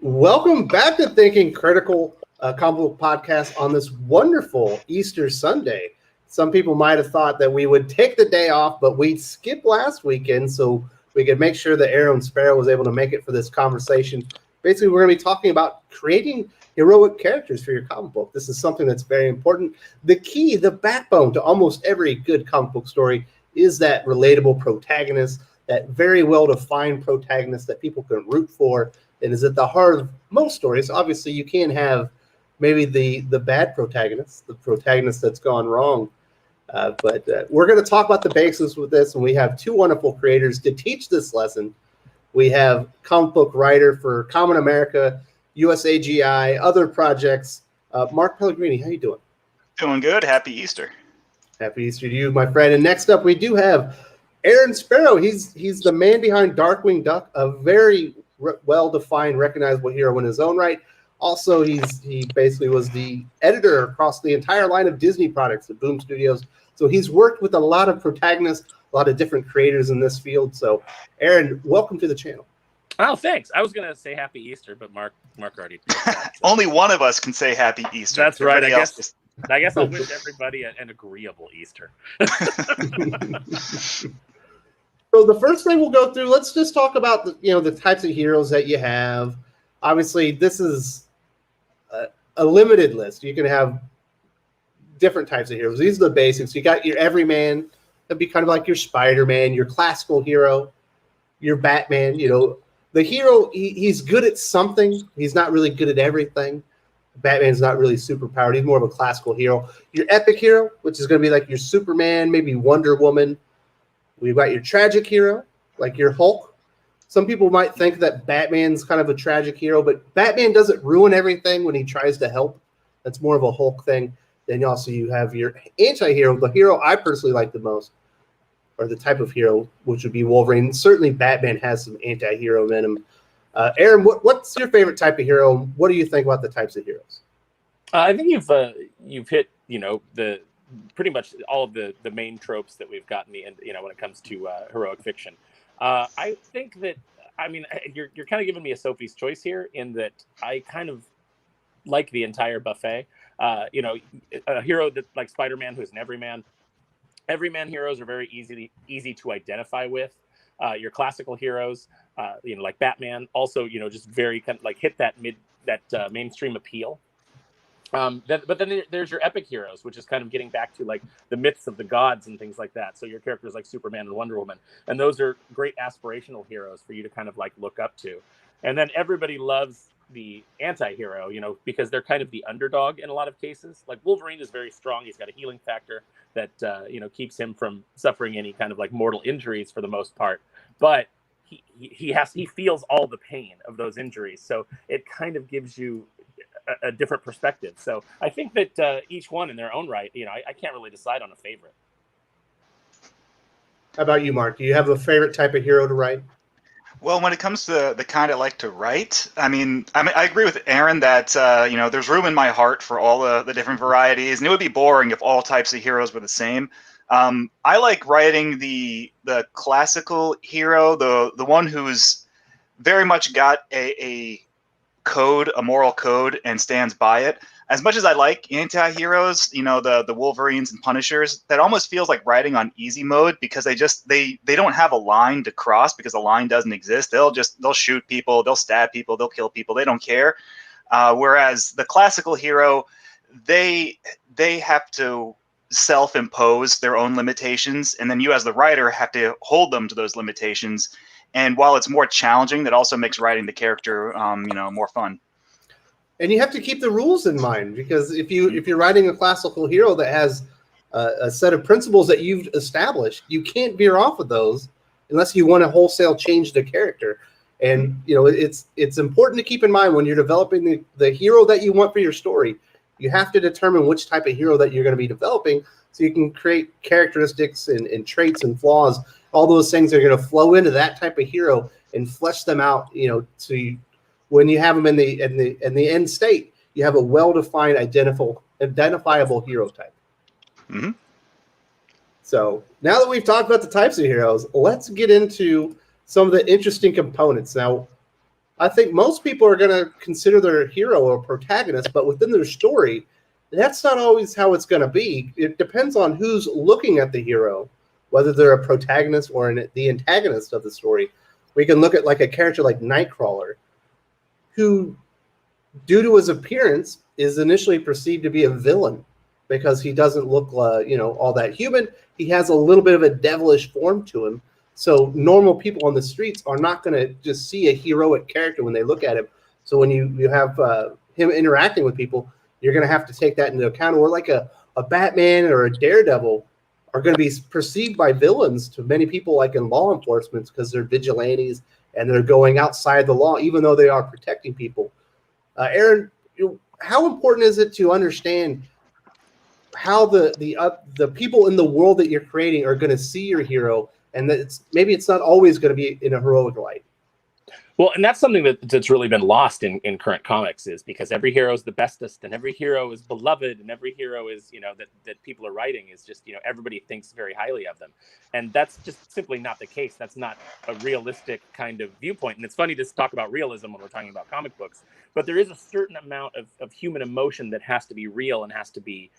Welcome back to Thinking Critical, comic book podcast on this wonderful Easter Sunday. Some people might have thought that we would take the day off, but we'd skip last weekend so we could make sure that Arrow and Sparrow was able to make it for this conversation. Basically, we're going to be talking about creating heroic characters for your comic book. This is something that's very important. The key, the backbone to almost every good comic book story is that relatable protagonist, that very well-defined protagonist that people can root for. And is at the heart of most stories. Obviously, you can have maybe the bad protagonist, the protagonist that's gone wrong. But we're going to talk about the basics with this, and we have two wonderful creators to teach this lesson. We have comic book writer for Common America, USAGI, other projects, Mark Pellegrini. How you doing? Doing good. Happy Easter. Happy Easter to you, my friend. And next up, we do have Aaron Sparrow. He's the man behind Darkwing Duck, a very well-defined, recognizable hero in his own right. Also, he basically was the editor across the entire line of Disney products at Boom Studios. So he's worked with a lot of protagonists, a lot of different creators in this field. So, Aaron, welcome to the channel. Oh, thanks. I was going to say Happy Easter, but Mark already did that, so. Only one of us can say Happy Easter. That's right. I guess I'll wish everybody an agreeable Easter. So the first thing we'll go through, let's just talk about the types of heroes that you have. Obviously, this is a limited list. You can have different types of heroes. These are the basics. You got your everyman. That'd be kind of like your Spider-Man, your classical hero, your Batman. The hero, he's good at something. He's not really good at everything. Batman's not really super powered. He's more of a classical hero. Your epic hero, which is going to be like your Superman, maybe Wonder Woman. We've got your tragic hero, like your Hulk. Some people might think that Batman's kind of a tragic hero, but Batman doesn't ruin everything when he tries to help. That's more of a Hulk thing. Then also you have your anti-hero, the hero I personally like the most, or the type of hero, which would be Wolverine. Certainly Batman has some anti-hero in him. Aaron, what's your favorite type of hero? What do you think about the types of heroes? I think you've hit the pretty much all of the main tropes that we've gotten when it comes to heroic fiction. I think that you're kind of giving me a Sophie's choice here in that I kind of like the entire buffet. A hero that like Spider-Man, who's an everyman. Everyman heroes are very easy to identify with. Your classical heroes, like Batman, also just very kind of like hit that mainstream appeal. But then there's your epic heroes, which is kind of getting back to like the myths of the gods and things like that. So your characters like Superman and Wonder Woman, and those are great aspirational heroes for you to kind of like look up to. And then everybody loves the anti-hero, because they're kind of the underdog in a lot of cases. Like Wolverine is very strong. He's got a healing factor that, keeps him from suffering any kind of like mortal injuries for the most part. But he feels all the pain of those injuries. So it kind of gives you a different perspective. So I think that each one in their own right, I can't really decide on a favorite. How about you, Mark? Do you have a favorite type of hero to write? Well, when it comes to the kind I like to write, I agree with Aaron that there's room in my heart for all the different varieties, and it would be boring if all types of heroes were the same. I like writing the classical hero, the one who's very much got a code, a moral code, and stands by it. As much as I like anti-heroes, the Wolverines and Punishers, that almost feels like writing on easy mode because they don't have a line to cross because a line doesn't exist. They'll shoot people, they'll stab people, they'll kill people. They don't care. Whereas the classical hero, they have to self-impose their own limitations, and then you as the writer have to hold them to those limitations. And while it's more challenging, that also makes writing the character, more fun. And you have to keep the rules in mind, because if you're writing a classical hero that has a set of principles that you've established, you can't veer off of those unless you want to wholesale change the character. And it's important to keep in mind when you're developing the hero that you want for your story. You have to determine which type of hero that you're going to be developing, so you can create characteristics and traits and flaws. All those things are going to flow into that type of hero and flesh them out. To when you have them in the end state, you have a well-defined, identifiable hero type. Mm-hmm. So now that we've talked about the types of heroes, let's get into some of the interesting components. Now, I think most people are going to consider their hero a protagonist, but within their story, that's not always how it's going to be. It depends on who's looking at the hero, whether they're a protagonist or the antagonist of the story. We can look at like a character like Nightcrawler, who, due to his appearance, is initially perceived to be a villain because he doesn't look, all that human. He has a little bit of a devilish form to him. So normal people on the streets are not going to just see a heroic character when they look at him. So when you have him interacting with people, you're going to have to take that into account. Or like a Batman or a Daredevil are going to be perceived by villains to many people, like in law enforcement, because they're vigilantes and they're going outside the law, even though they are protecting people. Aaron, how important is it to understand how the people in the world that you're creating are going to see your hero, and that maybe it's not always going to be in a heroic light? Well, and that's something that's really been lost in current comics, is because every hero is the bestest and every hero is beloved and every hero is, that people are writing is just, everybody thinks very highly of them. And that's just simply not the case. That's not a realistic kind of viewpoint. And it's funny to talk about realism when we're talking about comic books, but there is a certain amount of human emotion that has to be real and has to be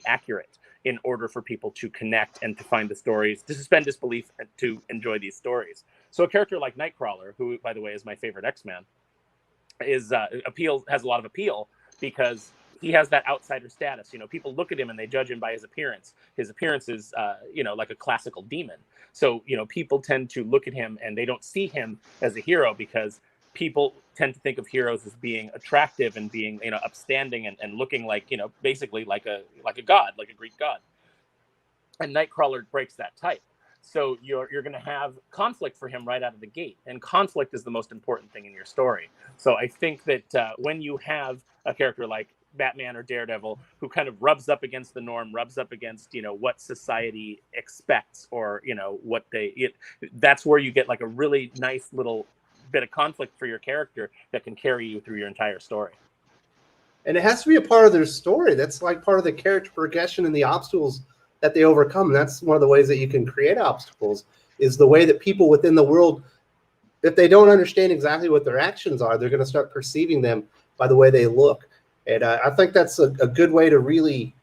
accurate in order for people to connect and to find the stories, to suspend disbelief and to enjoy these stories. So a character like Nightcrawler, who, by the way, is my favorite X-Man, has a lot of appeal because he has that outsider status. People look at him and they judge him by his appearance. His appearance is, like a classical demon. So, people tend to look at him and they don't see him as a hero because people tend to think of heroes as being attractive and being, upstanding and looking like, basically like a god, like a Greek god. And Nightcrawler breaks that type. So you're going to have conflict for him right out of the gate. And conflict is the most important thing in your story. So I think that when you have a character like Batman or Daredevil who kind of rubs up against the norm, rubs up against, what society expects or, that's where you get like a really nice little bit of conflict for your character that can carry you through your entire story. And it has to be a part of their story. That's like part of the character progression and the obstacles that they overcome. That's one of the ways that you can create obstacles, is the way that people within the world, if they don't understand exactly what their actions are, they're going to start perceiving them by the way they look. And I think that's a good way to really,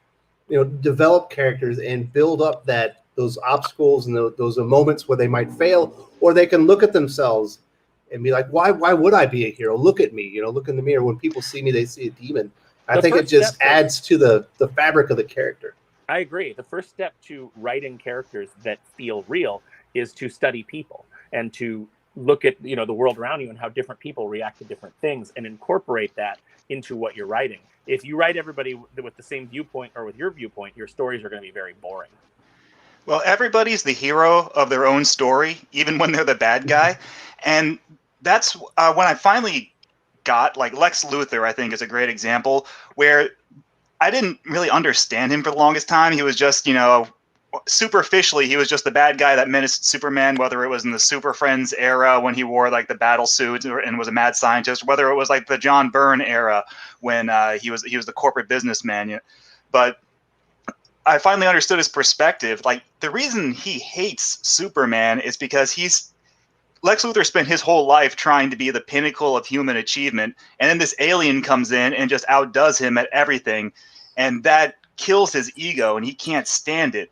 develop characters and build up those obstacles and those moments where they might fail, or they can look at themselves and be like, why would I be a hero? Look at me, look in the mirror. When people see me, they see a demon. I think it just adds to the fabric of the character. I agree. The first step to writing characters that feel real is to study people and to look at, the world around you and how different people react to different things and incorporate that into what you're writing. If you write everybody with the same viewpoint or with your viewpoint, your stories are going to be very boring. Well, everybody's the hero of their own story, even when they're the bad guy. And that's when I finally got, like, Lex Luthor, I think, is a great example, where I didn't really understand him for the longest time. He was just, superficially, he was just the bad guy that menaced Superman, whether it was in the Super Friends era when he wore like the battle suit and was a mad scientist, whether it was like the John Byrne era when he was the corporate businessman. But I finally understood his perspective. Like, the reason he hates Superman is because Lex Luthor spent his whole life trying to be the pinnacle of human achievement, and then this alien comes in and just outdoes him at everything, and that kills his ego, and he can't stand it.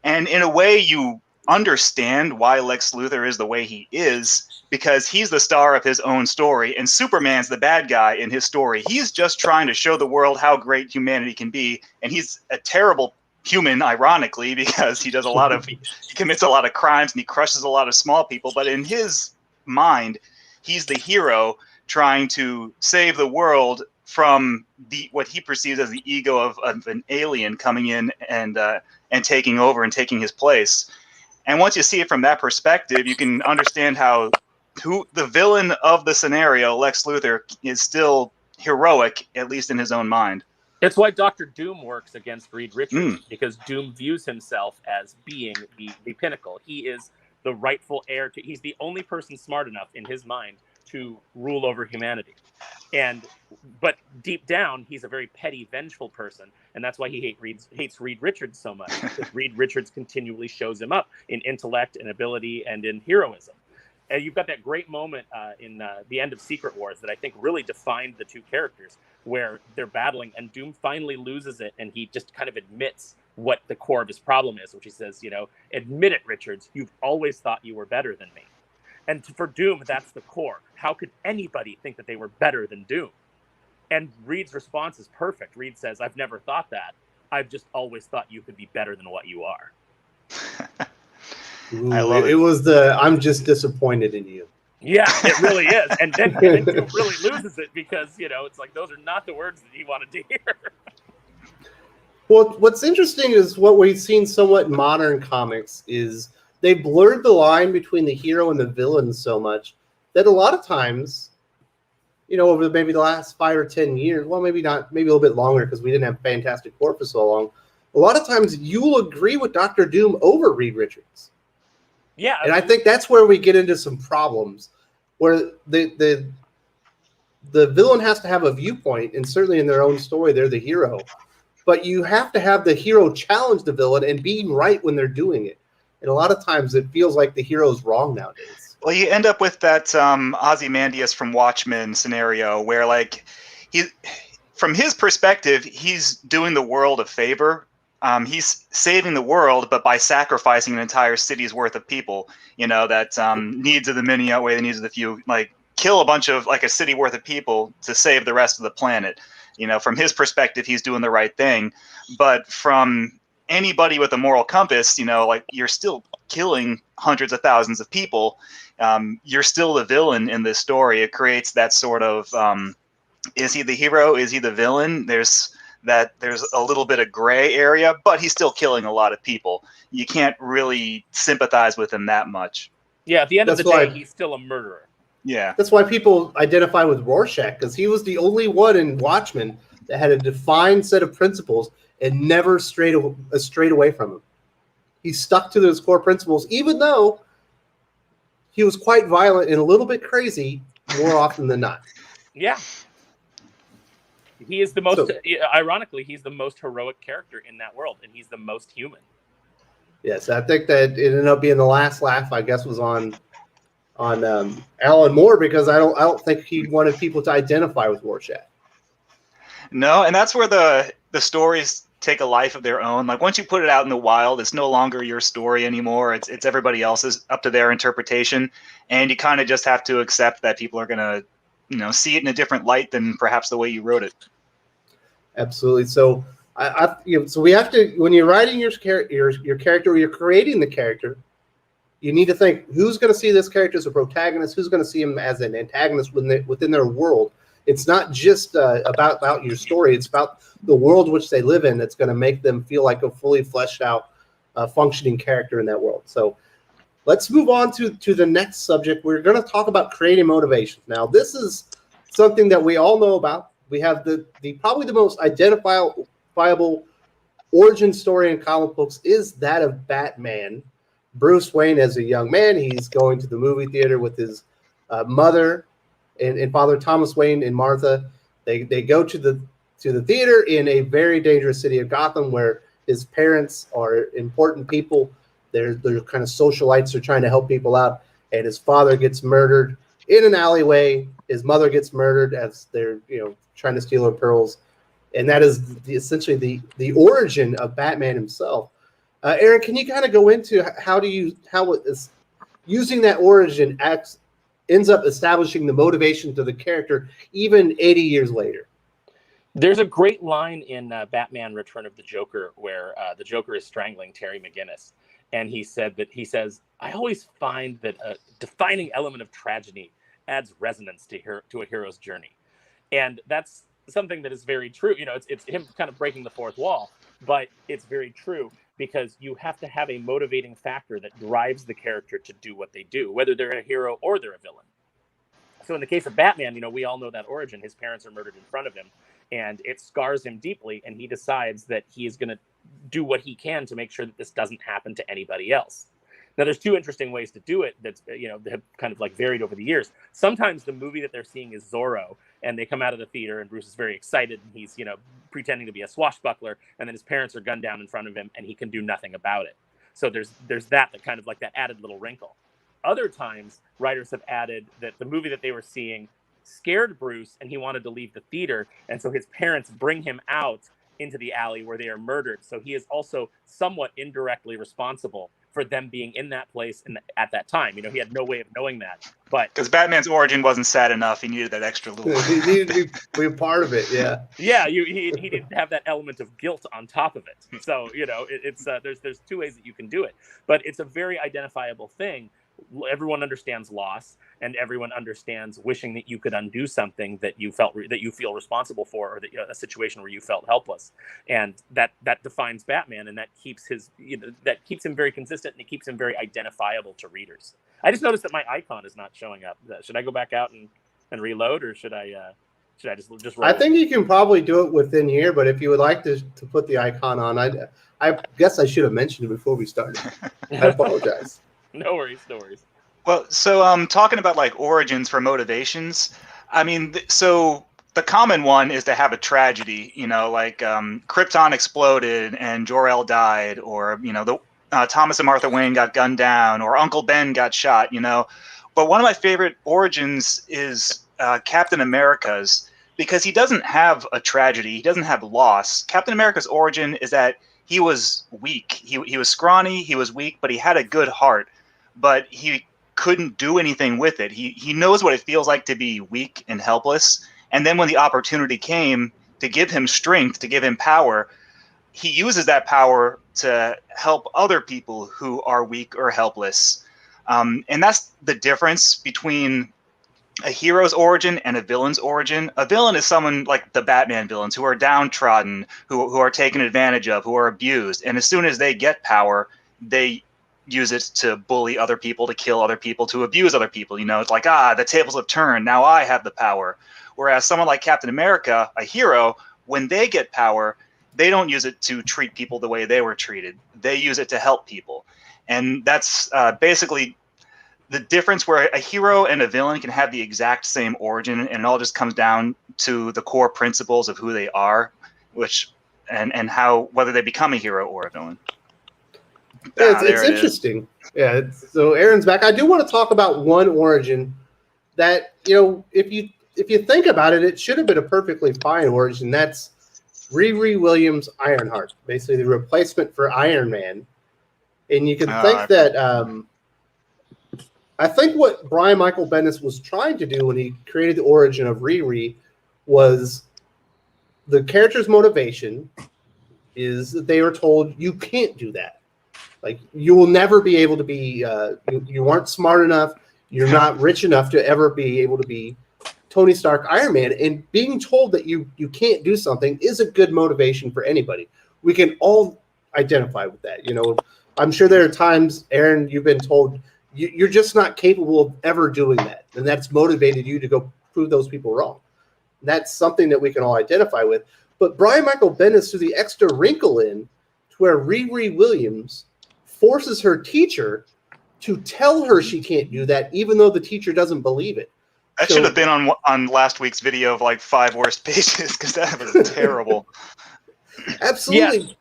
And in a way, you understand why Lex Luthor is the way he is, because he's the star of his own story, and Superman's the bad guy in his story. He's just trying to show the world how great humanity can be, and he's a terrible human, ironically, because he commits a lot of crimes and he crushes a lot of small people. But in his mind, he's the hero trying to save the world from what he perceives as the ego of an alien coming in and taking over and taking his place. And once you see it from that perspective, you can understand how the villain of the scenario, Lex Luthor, is still heroic, at least in his own mind. It's why Dr. Doom works against Reed Richards, because Doom views himself as being the pinnacle. He is the rightful heir he's the only person smart enough in his mind to rule over humanity. But deep down, he's a very petty, vengeful person, and that's why he hates Reed Richards so much, because Reed Richards continually shows him up in intellect and ability and in heroism. And you've got that great moment in the end of Secret Wars that I think really defined the two characters, where they're battling and Doom finally loses it, and he just kind of admits what the core of his problem is, which he says, admit it, Richards, you've always thought you were better than me. And for Doom, that's the core. How could anybody think that they were better than Doom? And Reed's response is perfect. Reed says, I've never thought that. I've just always thought you could be better than what you are. Ooh, I love it. It was I'm just disappointed in you. Yeah, it really is. And then Doom really loses it because, it's like those are not the words that he wanted to hear. Well, what's interesting is what we've seen somewhat in modern comics is they blurred the line between the hero and the villain so much that a lot of times, over maybe the last 5 or 10 years, well, maybe not, maybe a little bit longer because we didn't have Fantastic Four for so long, a lot of times you'll agree with Dr. Doom over Reed Richards. Yeah. And I think that's where we get into some problems, where the villain has to have a viewpoint, and certainly in their own story, they're the hero. But you have to have the hero challenge the villain and being right when they're doing it. And a lot of times it feels like the hero's wrong nowadays. Well, you end up with that Ozymandias from Watchmen scenario where, like, from his perspective, he's doing the world a favor. He's saving the world, but by sacrificing an entire city's worth of people, that needs of the many outweigh the needs of the few. Like, kill a bunch of, like, a city worth of people to save the rest of the planet. From his perspective, he's doing the right thing. But from anybody with a moral compass, like, you're still killing hundreds of thousands of people. You're still the villain in this story. It creates that sort of, is he the hero? Is he the villain? There's a little bit of gray area, but he's still killing a lot of people. You can't really sympathize with him that much. Yeah, at the end of the day, he's still a murderer. Yeah. That's why people identify with Rorschach, because he was the only one in Watchmen that had a defined set of principles and never strayed away from them. He stuck to those core principles, even though he was quite violent and a little bit crazy more often than not. Yeah. He is the most, ironically, he's the most heroic character in that world, and he's the most human. Yes, I think that it ended up being the last laugh, I guess, was on Alan Moore, because I don't think he wanted people to identify with Rorschach. No, and that's where the stories take a life of their own. Like, once you put it out in the wild, it's no longer your story anymore. It's everybody else's, up to their interpretation, and you kind of just have to accept that people are going to see it in a different light than perhaps the way you wrote it. Absolutely. So so we have to, when you're writing your character, or you're creating the character, you need to think, who's going to see this character as a protagonist? Who's going to see him as an antagonist within their world? It's not just about your story. It's about the world which they live in that's going to make them feel like a fully fleshed out, functioning character in that world. So let's move on to the next subject. We're going to talk about creative motivation. Now, this is something that we all know about. We have the probably the most identifiable origin story in comic books is that of Batman. Bruce Wayne as a young man, he's going to the movie theater with his mother and father, Thomas Wayne and Martha. They go to the theater in a very dangerous city of Gotham, where his parents are important people. They're kind of socialites. They're trying to help people out, and his father gets murdered in an alleyway. His mother gets murdered as they're trying to steal her pearls, and that is essentially the origin of Batman himself. Aaron, can you kind of go into how it is using that origin ends up establishing the motivation to the character even 80 years later? There's a great line in Batman Return of the Joker where the Joker is strangling Terry McGinnis. And he says, I always find that a defining element of tragedy adds resonance to a hero's journey. And that's something that is very true. It's him kind of breaking the fourth wall, but it's very true, because you have to have a motivating factor that drives the character to do what they do, whether they're a hero or they're a villain. So in the case of Batman, we all know that origin. His parents are murdered in front of him, and it scars him deeply, and he decides that he is going to do what he can to make sure that this doesn't happen to anybody else. Now, there's two interesting ways to do it that have kind of like varied over the years. Sometimes the movie that they're seeing is Zorro, and they come out of the theater, and Bruce is very excited, and he's pretending to be a swashbuckler, and then his parents are gunned down in front of him, and he can do nothing about it. So there's that kind of like that added little wrinkle. Other times, writers have added that the movie that they were seeing scared Bruce and he wanted to leave the theater. And so his parents bring him out into the alley where they are murdered. So he is also somewhat indirectly responsible for them being in that place at that time. You know, he had no way of knowing that. But because Batman's origin wasn't sad enough, he needed that extra little. He needed to be a part of it. Yeah. Yeah, he didn't have that element of guilt on top of it. So, you know, it's there's two ways that you can do it, but it's a very identifiable thing. Everyone understands loss, and everyone understands wishing that you could undo something that you felt that you feel responsible for, or that, you know, a situation where you felt helpless, and that defines Batman, and that keeps that keeps him very consistent, and it keeps him very identifiable to readers. I just noticed that my icon is not showing up. Should I go back out and reload, or should I just roll? I think you can probably do it within here, but if you would like to put the icon on, I guess I should have mentioned it before we started. I apologize. No worries. Well, so talking about like origins for motivations, I mean, so the common one is to have a tragedy, you know, like Krypton exploded and Jor-El died, or, you know, the Thomas and Martha Wayne got gunned down, or Uncle Ben got shot, you know. But one of my favorite origins is Captain America's, because he doesn't have a tragedy, he doesn't have loss. Captain America's origin is that he was weak. He was scrawny, he was weak, but he had a good heart. But he couldn't do anything with it. He knows what it feels like to be weak and helpless. And then when the opportunity came to give him strength, to give him power, he uses that power to help other people who are weak or helpless. And that's the difference between a hero's origin and a villain's origin. A villain is someone like the Batman villains, who are downtrodden, who are taken advantage of, who are abused. And as soon as they get power, they use it to bully other people, to kill other people, to abuse other people. You know, it's like, the tables have turned. Now I have the power. Whereas someone like Captain America, a hero, when they get power, they don't use it to treat people the way they were treated. They use it to help people. And that's basically the difference, where a hero and a villain can have the exact same origin, and it all just comes down to the core principles of who they are, and how, whether they become a hero or a villain. Yeah, it's interesting. Yeah, so Aaron's back. I do want to talk about one origin that, you know, if you think about it, it should have been a perfectly fine origin. That's Riri Williams' Ironheart, basically the replacement for Iron Man. And you can think that I think what Brian Michael Bendis was trying to do when he created the origin of Riri was the character's motivation is that they were told, you can't do that. Like, you will never be able to be, you aren't smart enough, you're not rich enough to ever be able to be Tony Stark, Iron Man. And being told that you can't do something is a good motivation for anybody. We can all identify with that. You know, I'm sure there are times, Aaron, you've been told you're just not capable of ever doing that. And that's motivated you to go prove those people wrong. And that's something that we can all identify with. But Brian Michael Bendis threw the extra wrinkle in to where Riri Williams forces her teacher to tell her she can't do that, even though the teacher doesn't believe it. That should have been on last week's video of like 5 worst pages, because that was terrible. Absolutely. Yeah.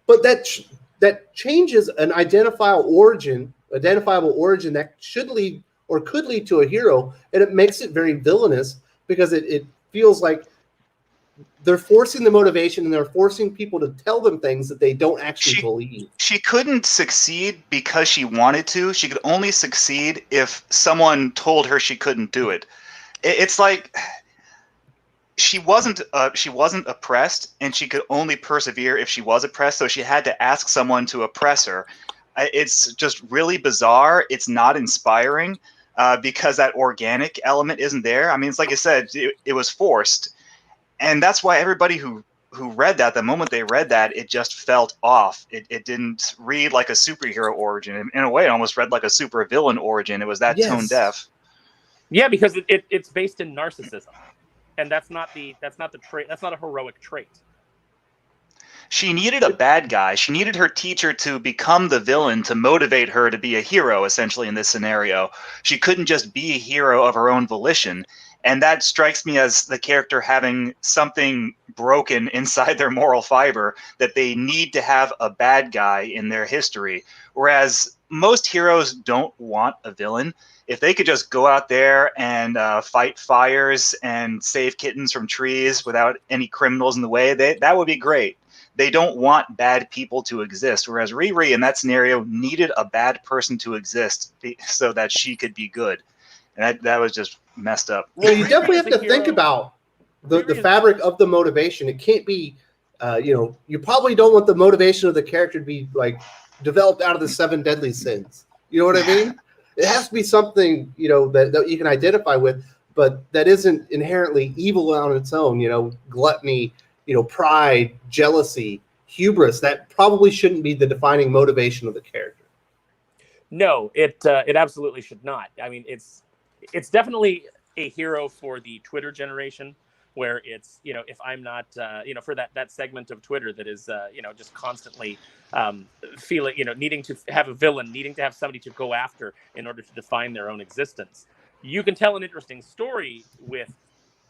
But that changes an identifiable origin that should lead or could lead to a hero, and it makes it very villainous, because it feels like they're forcing the motivation, and they're forcing people to tell them things that they don't actually believe. She couldn't succeed because she wanted to. She could only succeed if someone told her she couldn't do it. It's like she wasn't oppressed, and she could only persevere if she was oppressed. So she had to ask someone to oppress her. It's just really bizarre. It's not inspiring because that organic element isn't there. I mean, it's like I said, it was forced. And that's why everybody who read that, the moment they read that, it just felt off. It didn't read like a superhero origin. In a way, it almost read like a supervillain origin. It was that tone deaf. Yeah, because it's based in narcissism, and that's not the trait. That's not a heroic trait. She needed a bad guy. She needed her teacher to become the villain to motivate her to be a hero, essentially, in this scenario. She couldn't just be a hero of her own volition. And that strikes me as the character having something broken inside their moral fiber, that they need to have a bad guy in their history. Whereas most heroes don't want a villain. If they could just go out there and fight fires and save kittens from trees without any criminals in the way, that would be great. They don't want bad people to exist, whereas Riri in that scenario needed a bad person to exist so that she could be good. And that was just messed up. Well, you definitely have to think about the fabric of the motivation. It can't be, you probably don't want the motivation of the character to be like developed out of the 7 deadly sins. You know what I mean? It has to be something, that you can identify with, but that isn't inherently evil on its own. Gluttony, pride, jealousy, hubris. That probably shouldn't be the defining motivation of the character. No, it absolutely should not. I mean, it's definitely a hero for the Twitter generation, where it's, if I'm not, for that segment of Twitter that is, just constantly feeling, needing to have a villain, needing to have somebody to go after in order to define their own existence. You can tell an interesting story with,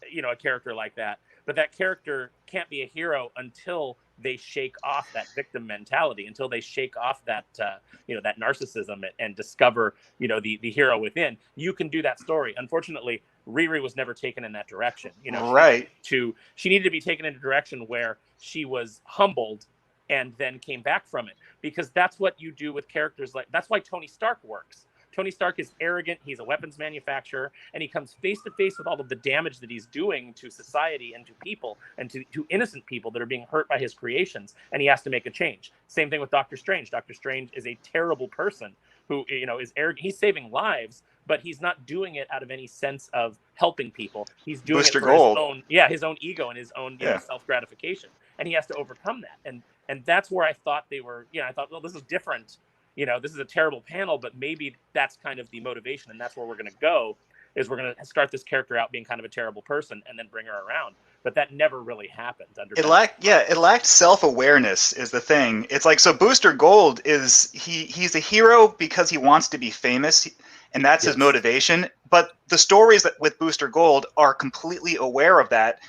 a character like that, but that character can't be a hero until they shake off that victim mentality, until they shake off that, that narcissism and discover, the hero within. You can do that story. Unfortunately, Riri was never taken in that direction. Right. She needed to be taken in a direction where she was humbled and then came back from it, because that's what you do with characters that's why Tony Stark works. Tony Stark is arrogant. He's a weapons manufacturer, and he comes face to face with all of the damage that he's doing to society and to people and to innocent people that are being hurt by his creations. And he has to make a change. Same thing with Doctor Strange. Doctor Strange is a terrible person who, is arrogant. He's saving lives, but he's not doing it out of any sense of helping people. He's doing Booster it for Gold. his own ego and his own self-gratification. And he has to overcome that. And that's where I thought they were, I thought, well, this is different. This is a terrible panel, but maybe that's kind of the motivation, and that's where we're going to go, is we're going to start this character out being kind of a terrible person and then bring her around. But that never really happened. It lacked self-awareness is the thing. It's like, so Booster Gold he's a hero because he wants to be famous, and that's his motivation. But the stories that with Booster Gold are completely aware of that.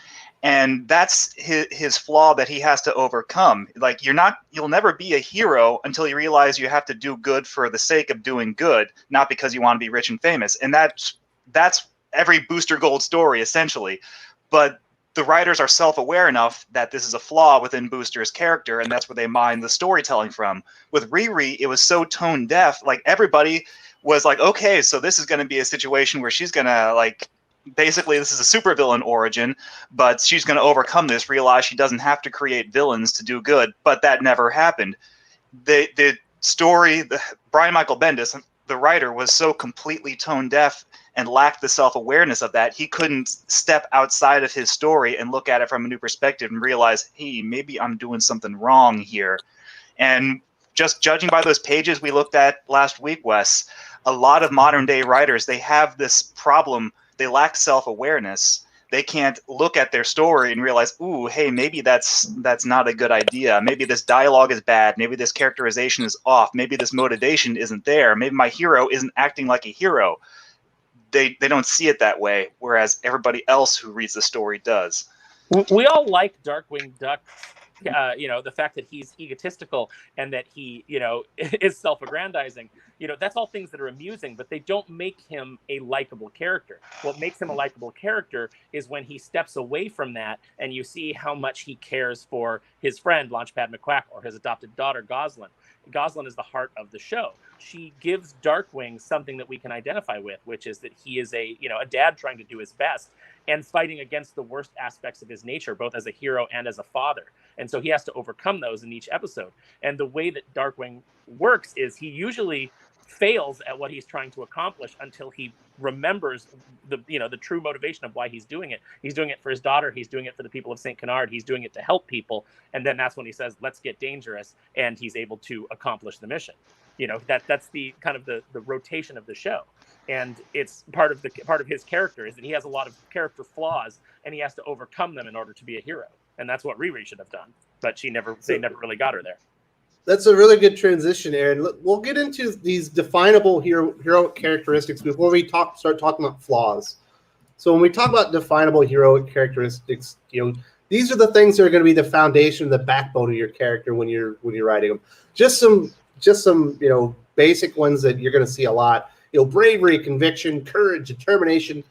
And that's his flaw that he has to overcome. Like, you'll never be a hero until you realize you have to do good for the sake of doing good, not because you want to be rich and famous. And that's every Booster Gold story, essentially. But the writers are self-aware enough that this is a flaw within Booster's character, and that's where they mine the storytelling from. With Riri, it was so tone deaf. Like, everybody was like, okay, so this is going to be a situation where she's going to, basically, this is a supervillain origin, but she's going to overcome this, realize she doesn't have to create villains to do good, but that never happened. The story, Brian Michael Bendis, the writer, was so completely tone deaf and lacked the self-awareness of that, he couldn't step outside of his story and look at it from a new perspective and realize, hey, maybe I'm doing something wrong here. And just judging by those pages we looked at last week, Wes, a lot of modern-day writers, they have this problem. They lack self-awareness. They can't look at their story and realize, ooh, hey, maybe that's not a good idea. Maybe this dialogue is bad. Maybe this characterization is off. Maybe this motivation isn't there. Maybe my hero isn't acting like a hero. They don't see it that way, whereas everybody else who reads the story does. We all like Darkwing Duck. The fact that he's egotistical and that he, is self-aggrandizing, that's all things that are amusing, but they don't make him a likable character. What makes him a likable character is when he steps away from that and you see how much he cares for his friend, Launchpad McQuack, or his adopted daughter, Goslin. Goslin is the heart of the show. She gives Darkwing something that we can identify with, which is that he is a dad trying to do his best and fighting against the worst aspects of his nature, both as a hero and as a father. And so he has to overcome those in each episode. And the way that Darkwing works is he usually fails at what he's trying to accomplish until he remembers the true motivation of why he's doing it. He's doing it for his daughter. He's doing it for the people of St. Canard. He's doing it to help people. And then that's when he says, let's get dangerous. And he's able to accomplish the mission. That's the kind of the rotation of the show. And it's part of his character is that he has a lot of character flaws and he has to overcome them in order to be a hero. and that's what Riri should have done. But they never really got her there. That's a really good transition, Aaron. We'll get into these definable heroic characteristics before we start talking about flaws. So when we talk about definable heroic characteristics, these are the things that are going to be the foundation, the backbone of your character when you're writing them. Just some basic ones that you're going to see a lot. Bravery, conviction, courage, determination.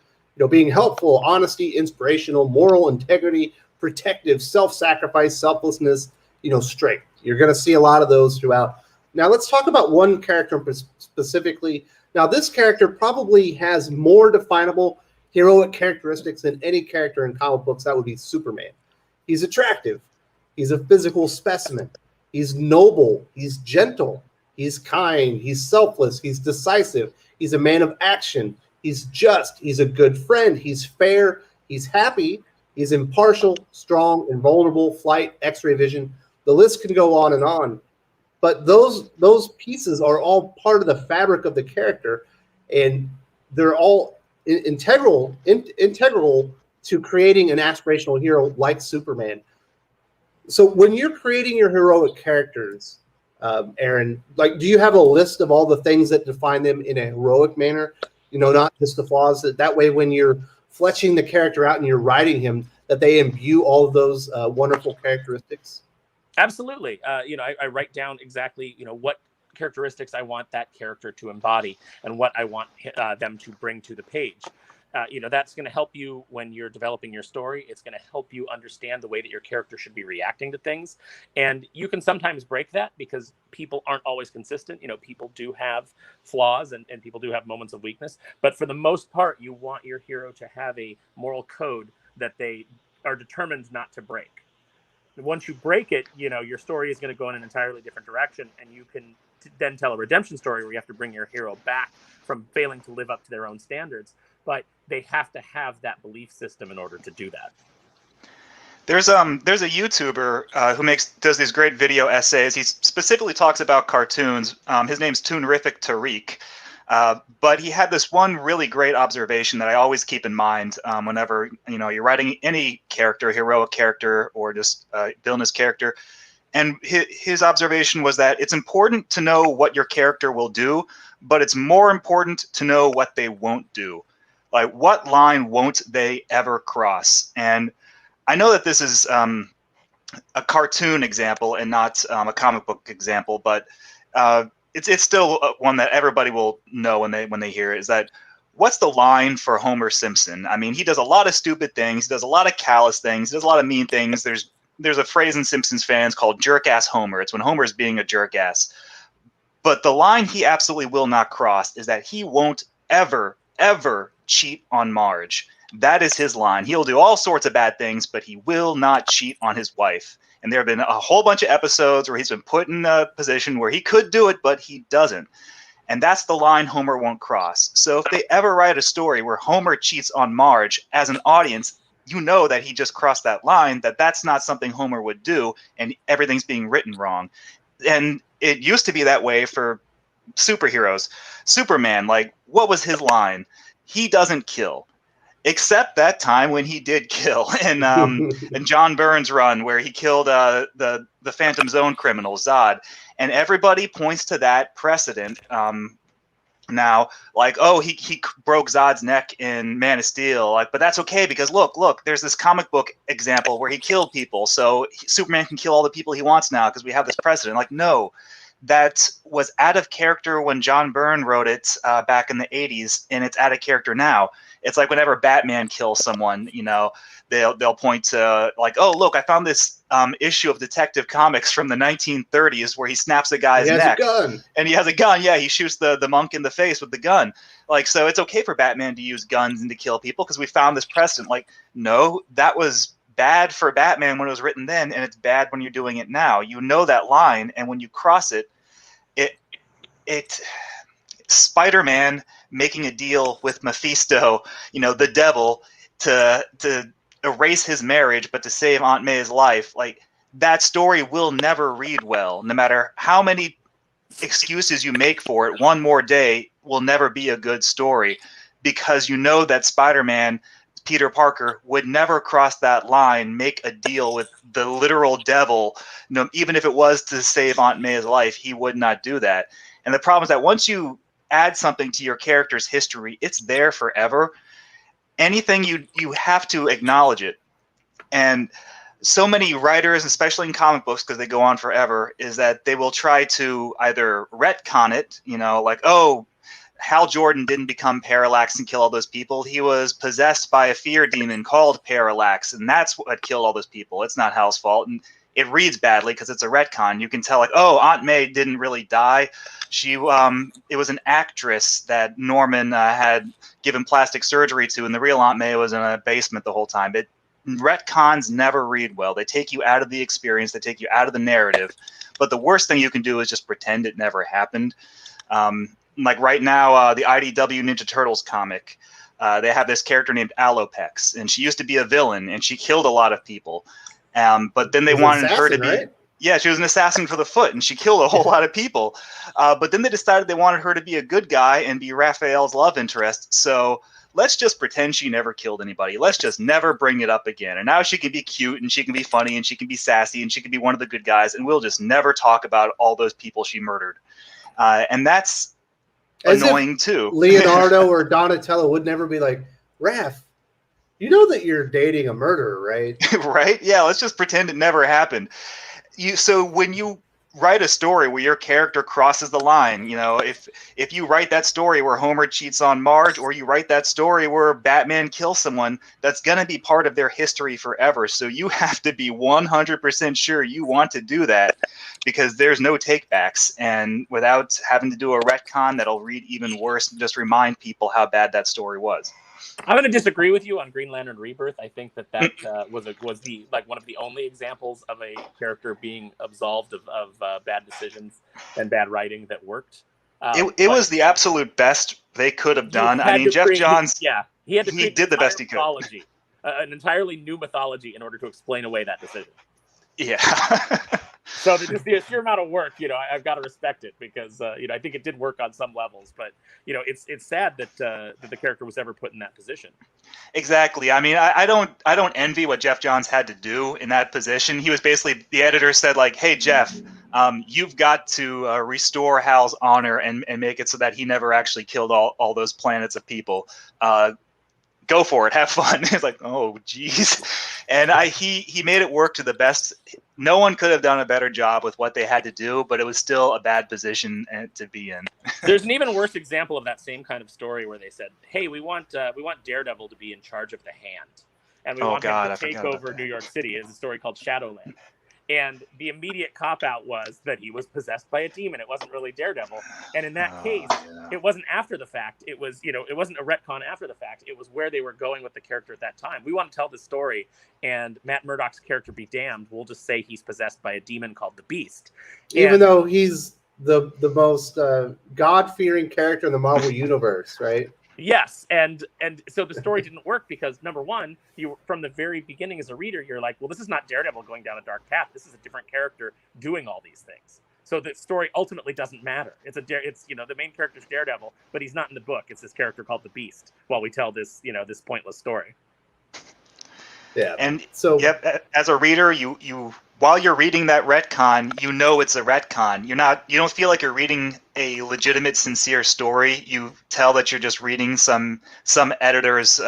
Being helpful, honesty, inspirational, moral, integrity, protective, self-sacrifice, selflessness. Strength. You're going to see a lot of those throughout. Now let's talk about one character specifically. Now this character probably has more definable heroic characteristics than any character in comic books. That would be Superman. He's attractive. He's a physical specimen. He's noble. He's gentle. He's kind. He's selfless. He's decisive. He's a man of action. He's just. He's a good friend. He's fair. He's happy. He's impartial, strong, invulnerable, flight, X-ray vision. The list can go on and on. But those pieces are all part of the fabric of the character, and they're all integral to creating an aspirational hero like Superman. So when you're creating your heroic characters, Aaron, do you have a list of all the things that define them in a heroic manner? Not just the flaws. That way, when you're fleshing the character out and you're writing him, that they imbue all of those wonderful characteristics. Absolutely. I write down exactly, what characteristics I want that character to embody and what I want them to bring to the page. That's going to help you when you're developing your story. It's going to help you understand the way that your character should be reacting to things. And you can sometimes break that because people aren't always consistent. People do have flaws and people do have moments of weakness. But for the most part, you want your hero to have a moral code that they are determined not to break. Once you break it, your story is going to go in an entirely different direction, and you can then tell a redemption story where you have to bring your hero back from failing to live up to their own standards. But they have to have that belief system in order to do that. There's a YouTuber who does these great video essays. He specifically talks about cartoons. His name's Toonrific Tariq. But he had this one really great observation that I always keep in mind whenever you're writing any character, heroic character, or just villainous character. And his observation was that it's important to know what your character will do, but it's more important to know what they won't do. Like, what line won't they ever cross? And I know that this is a cartoon example and not a comic book example, but it's still one that everybody will know when they hear it. Is that what's the line for Homer Simpson? I mean, he does a lot of stupid things. He does a lot of callous things. He does a lot of mean things. There's a phrase in Simpsons fans called jerk ass Homer. It's when Homer's being a jerk ass. But the line he absolutely will not cross is that he won't ever cheat on Marge. That is his line. He'll do all sorts of bad things, but he will not cheat on his wife. And there have been a whole bunch of episodes where he's been put in a position where he could do it, but he doesn't. And that's the line Homer won't cross. So if they ever write a story where Homer cheats on Marge, as an audience, you know that he just crossed that line, that's not something Homer would do, and everything's being written wrong. And it used to be that way for superheroes. Superman, what was his line? He doesn't kill. Except that time when he did kill in John Byrne's run, where he killed the Phantom Zone criminal Zod, and everybody points to that precedent now, he broke Zod's neck in Man of Steel, but that's okay because look, there's this comic book example where he killed people, so Superman can kill all the people he wants now because we have this precedent. No, that was out of character when John Byrne wrote it back in the 80s, and it's out of character now. It's like whenever Batman kills someone, they'll point to oh, look, I found this issue of Detective Comics from the 1930s where he snaps a guy's neck. He has a gun. And he has a gun. Yeah, he shoots the monk in the face with the gun. So it's okay for Batman to use guns and to kill people because we found this precedent. No, that was bad for Batman when it was written then, and it's bad when you're doing it now. You know that line, and when you cross it, Spider-Man making a deal with Mephisto, the devil, to erase his marriage, but to save Aunt May's life. That story will never read well, no matter how many excuses you make for it. One more day will never be a good story because that Spider-Man Peter Parker would never cross that line, make a deal with the literal devil, even if it was to save Aunt May's life. He would not do that. And the problem is that once you add something to your character's history, it's there forever. Anything you have to acknowledge it. And so many writers, especially in comic books, because they go on forever, is that they will try to either retcon it, like, oh, Hal Jordan didn't become Parallax and kill all those people. He was possessed by a fear demon called Parallax, and that's what killed all those people. It's not Hal's fault. And it reads badly because it's a retcon. You can tell, like, oh, Aunt May didn't really die. She, it was an actress that Norman had given plastic surgery to, and the real Aunt May was in a basement the whole time. Retcons never read well. They take you out of the experience. They take you out of the narrative. But the worst thing you can do is just pretend it never happened. Like right now, the IDW Ninja Turtles comic, they have this character named Alopex, and she used to be a villain, and she killed a lot of people. But then they wanted her to be, right? Yeah, she was an assassin for the Foot, and she killed a whole lot of people. But then they decided they wanted her to be a good guy and be Raphael's love interest. So let's just pretend she never killed anybody. Let's just never bring it up again. And now she can be cute, and she can be funny, and she can be sassy, and she can be one of the good guys, and we'll just never talk about all those people she murdered. And that's annoying too. Leonardo or Donatello would never be like, Raph, you know that you're dating a murderer, right? Right? Yeah, let's just pretend it never happened. So when you write a story where your character crosses the line, if you write that story where Homer cheats on Marge, or you write that story where Batman kills someone, that's going to be part of their history forever. So you have to be 100% sure you want to do that, because there's no takebacks. And without having to do a retcon that'll read even worse, just remind people how bad that story was. I'm going to disagree with you on Green Lantern Rebirth. I think that was the one of the only examples of a character being absolved of bad decisions and bad writing that worked. It was the absolute best they could have done. I mean, Jeff Johns, he did the best he could. Mythology, an entirely new mythology in order to explain away that decision. Yeah. So just the sheer amount of work, I've got to respect it, because I think it did work on some levels, but it's sad that the character was ever put in that position. Exactly. I mean, I don't envy what Jeff Johns had to do in that position. He was basically, the editor said, like, hey, Jeff, you've got to restore Hal's honor and make it so that he never actually killed all those planets of people. Go for it. Have fun. It's like, oh, geez. And he made it work to the best. No one could have done a better job with what they had to do, but it was still a bad position to be in. There's an even worse example of that same kind of story where they said, hey, we want Daredevil to be in charge of the Hand, and we want him to take over New York City. It's a story called Shadowland. And the immediate cop-out was that he was possessed by a demon. It wasn't really Daredevil. And in that case, it wasn't after the fact. It was, it wasn't a retcon after the fact. It was where they were going with the character at that time. We want to tell the story, and Matt Murdock's character be damned. We'll just say he's possessed by a demon called the Beast. Even though he's the most God-fearing character in the Marvel Universe, right? Yes, and so the story didn't work because, number one, you from the very beginning as a reader, you're like, well, this is not Daredevil going down a dark path. This is a different character doing all these things. So the story ultimately doesn't matter. It's the main character's Daredevil, but he's not in the book. It's this character called the Beast while we tell this this pointless story. Yeah, and so as a reader, you while you're reading that retcon, it's a retcon. You don't feel like you're reading a legitimate, sincere story. You tell that you're just reading some editor's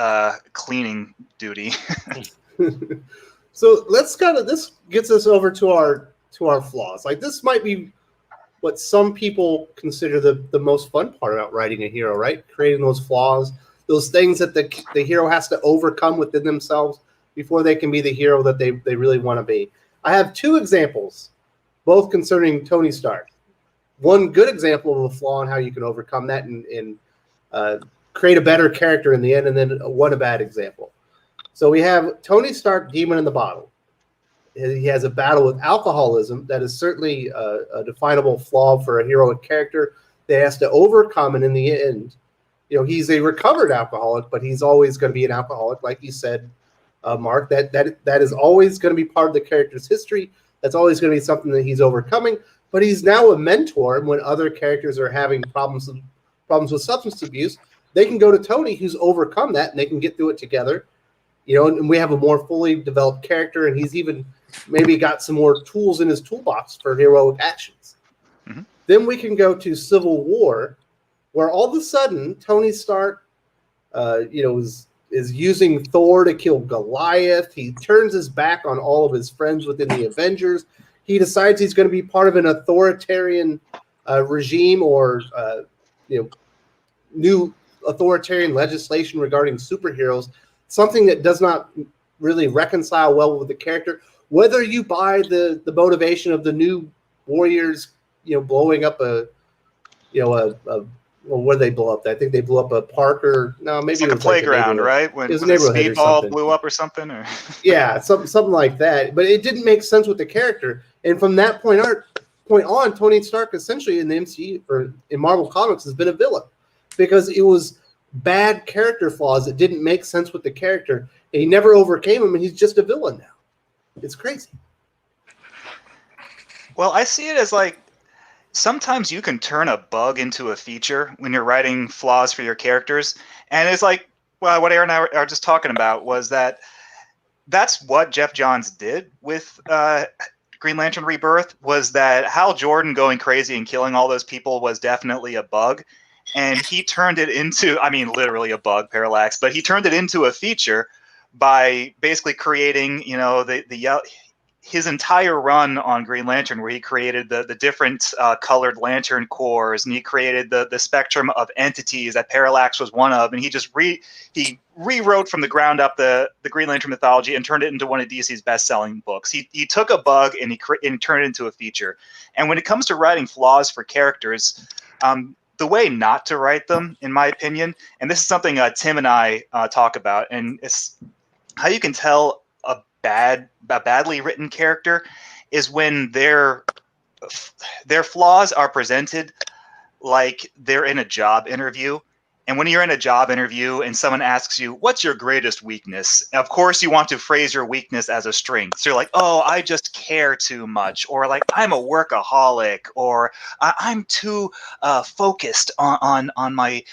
cleaning duty. So this gets us over to our flaws. Like, this might be what some people consider the most fun part about writing a hero, right? Creating those flaws, those things that the hero has to overcome within themselves before they can be the hero that they really want to be. I have two examples, both concerning Tony Stark. One good example of a flaw and how you can overcome that and create a better character in the end, and then one a bad example. So we have Tony Stark, Demon in the Bottle. He has a battle with alcoholism that is certainly a definable flaw for a heroic character that has to overcome, and in the end, he's a recovered alcoholic, but he's always going to be an alcoholic, like you said, Mark. That is always going to be part of the character's history. That's always going to be something that he's overcoming. But he's now a mentor, and when other characters are having problems with substance abuse, they can go to Tony, who's overcome that, and they can get through it together. and we have a more fully developed character, and he's even maybe got some more tools in his toolbox for heroic actions. Mm-hmm. Then we can go to Civil War, where all of a sudden Tony Stark, is using Thor to kill Goliath. He turns his back on all of his friends within the Avengers. He decides he's going to be part of an authoritarian regime or new authoritarian legislation regarding superheroes, something that does not really reconcile well with the character. Whether you buy the motivation of the new Warriors, blowing up where they blow up? I think they blew up a park or no, maybe it's like it a was playground, like right? When it was a was it neighborhood or Speedball something. blew up or something, or yeah, something like that. But it didn't make sense with the character, and from that point on, Tony Stark essentially in the MCU or in Marvel Comics has been a villain because it was bad character flaws that didn't make sense with the character, and he never overcame them, and he's just a villain now. It's crazy. Well, I see it as like sometimes you can turn a bug into a feature when you're writing flaws for your characters. And it's like, well, what Aaron and I are just talking about was that's what Jeff Johns did with Green Lantern Rebirth, was that Hal Jordan going crazy and killing all those people was definitely a bug. And he turned it into, I mean, literally a bug, Parallax, but he turned it into a feature by basically creating, his entire run on Green Lantern, where he created the different colored lantern cores, and he created the spectrum of entities that Parallax was one of, and he just he rewrote from the ground up the Green Lantern mythology and turned it into one of DC's best-selling books. He took a bug and he turned it into a feature. And when it comes to writing flaws for characters, the way not to write them, in my opinion, and this is something Tim and I talk about, and it's how you can tell a badly written character is when their flaws are presented like they're in a job interview. And when you're in a job interview and someone asks you, what's your greatest weakness? Of course, you want to phrase your weakness as a strength. So you're like, oh, I just care too much. Or like, I'm a workaholic. Or I'm too focused on my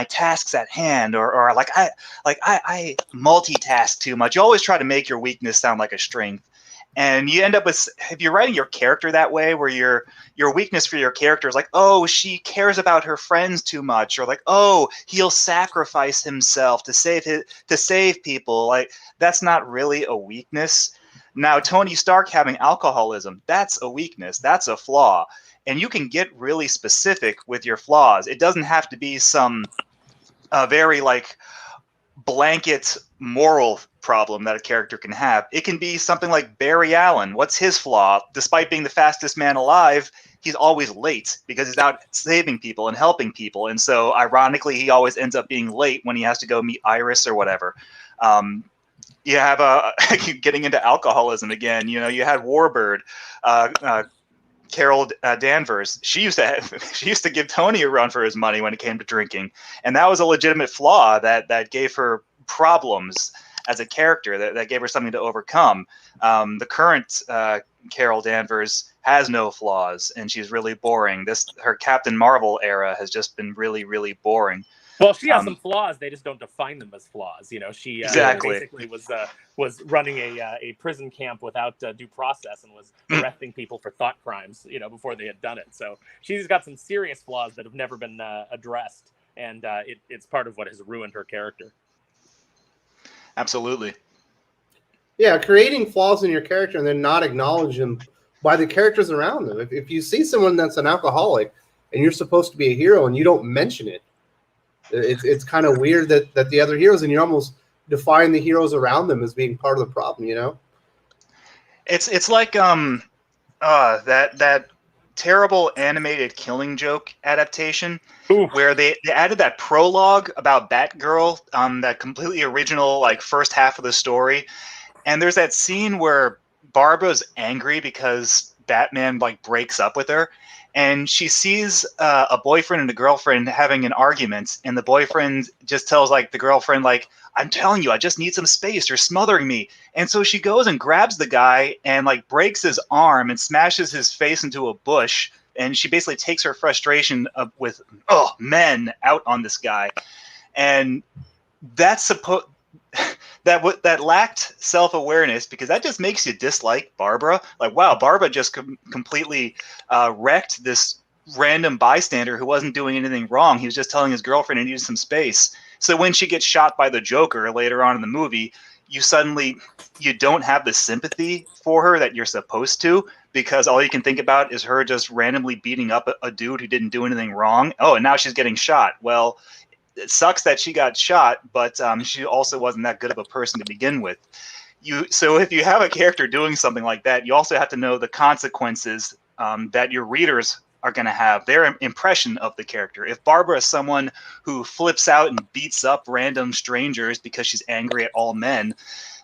tasks at hand. Or I multitask too much. You always try to make your weakness sound like a strength. And you end up with, if you're writing your character that way, where your weakness for your character is like, oh, she cares about her friends too much, or like, oh, he'll sacrifice himself to save people. Like, that's not really a weakness. Now, Tony Stark having alcoholism, that's a weakness. That's a flaw. And you can get really specific with your flaws. It doesn't have to be some very like blanket moral problem that a character can have. It can be something like Barry Allen. What's his flaw? Despite being the fastest man alive, he's always late because he's out saving people and helping people. And so ironically, he always ends up being late when he has to go meet Iris or whatever. You have getting into alcoholism again. You had Warbird, Carol Danvers. She used to give Tony a run for his money when it came to drinking, and that was a legitimate flaw that gave her problems as a character, that gave her something to overcome. The current Carol Danvers has no flaws, and she's really boring. Her Captain Marvel era has just been really, really boring. Well, she has some flaws. They just don't define them as flaws. She exactly. basically was running a prison camp without due process and was arresting people for thought crimes, before they had done it. So she's got some serious flaws that have never been addressed, and it's part of what has ruined her character. Absolutely. Yeah, creating flaws in your character and then not acknowledge them by the characters around them. If you see someone that's an alcoholic and you're supposed to be a hero and you don't mention it, it's kind of weird that the other heroes, and you almost define the heroes around them as being part of the problem. It's like that terrible animated Killing Joke adaptation. Ooh. Where they added that prologue about Batgirl, that completely original like first half of the story, and there's that scene where Barbara's angry because Batman like breaks up with her. And she sees a boyfriend and a girlfriend having an argument, and the boyfriend just tells like the girlfriend, like, I'm telling you, I just need some space. You're smothering me. And so she goes and grabs the guy and like breaks his arm and smashes his face into a bush. And she basically takes her frustration with men out on this guy. And that's that lacked self-awareness, because that just makes you dislike Barbara. Like, wow, Barbara just completely wrecked this random bystander who wasn't doing anything wrong. He was just telling his girlfriend he needed some space. So when she gets shot by the Joker later on in the movie, you don't have the sympathy for her that you're supposed to, because all you can think about is her just randomly beating up a dude who didn't do anything wrong. Oh, and now she's getting shot. Well, it sucks that she got shot, but she also wasn't that good of a person to begin with. So if you have a character doing something like that, you also have to know the consequences that your readers are going to have, their impression of the character. If Barbara is someone who flips out and beats up random strangers because she's angry at all men,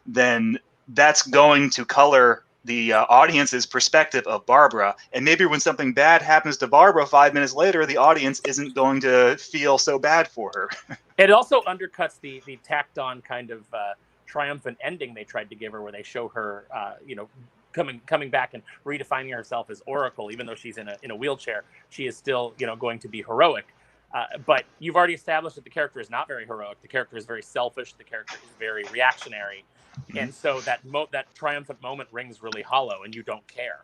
then that's going to color the audience's perspective of Barbara. And maybe when something bad happens to Barbara 5 minutes later, the audience isn't going to feel so bad for her. It also undercuts the tacked on kind of triumphant ending they tried to give her, where they show her, coming back and redefining herself as Oracle. Even though she's in a wheelchair, she is still, going to be heroic. But you've already established that the character is not very heroic. The character is very selfish. The character is very reactionary. Mm-hmm. And so that triumphant moment rings really hollow, and you don't care.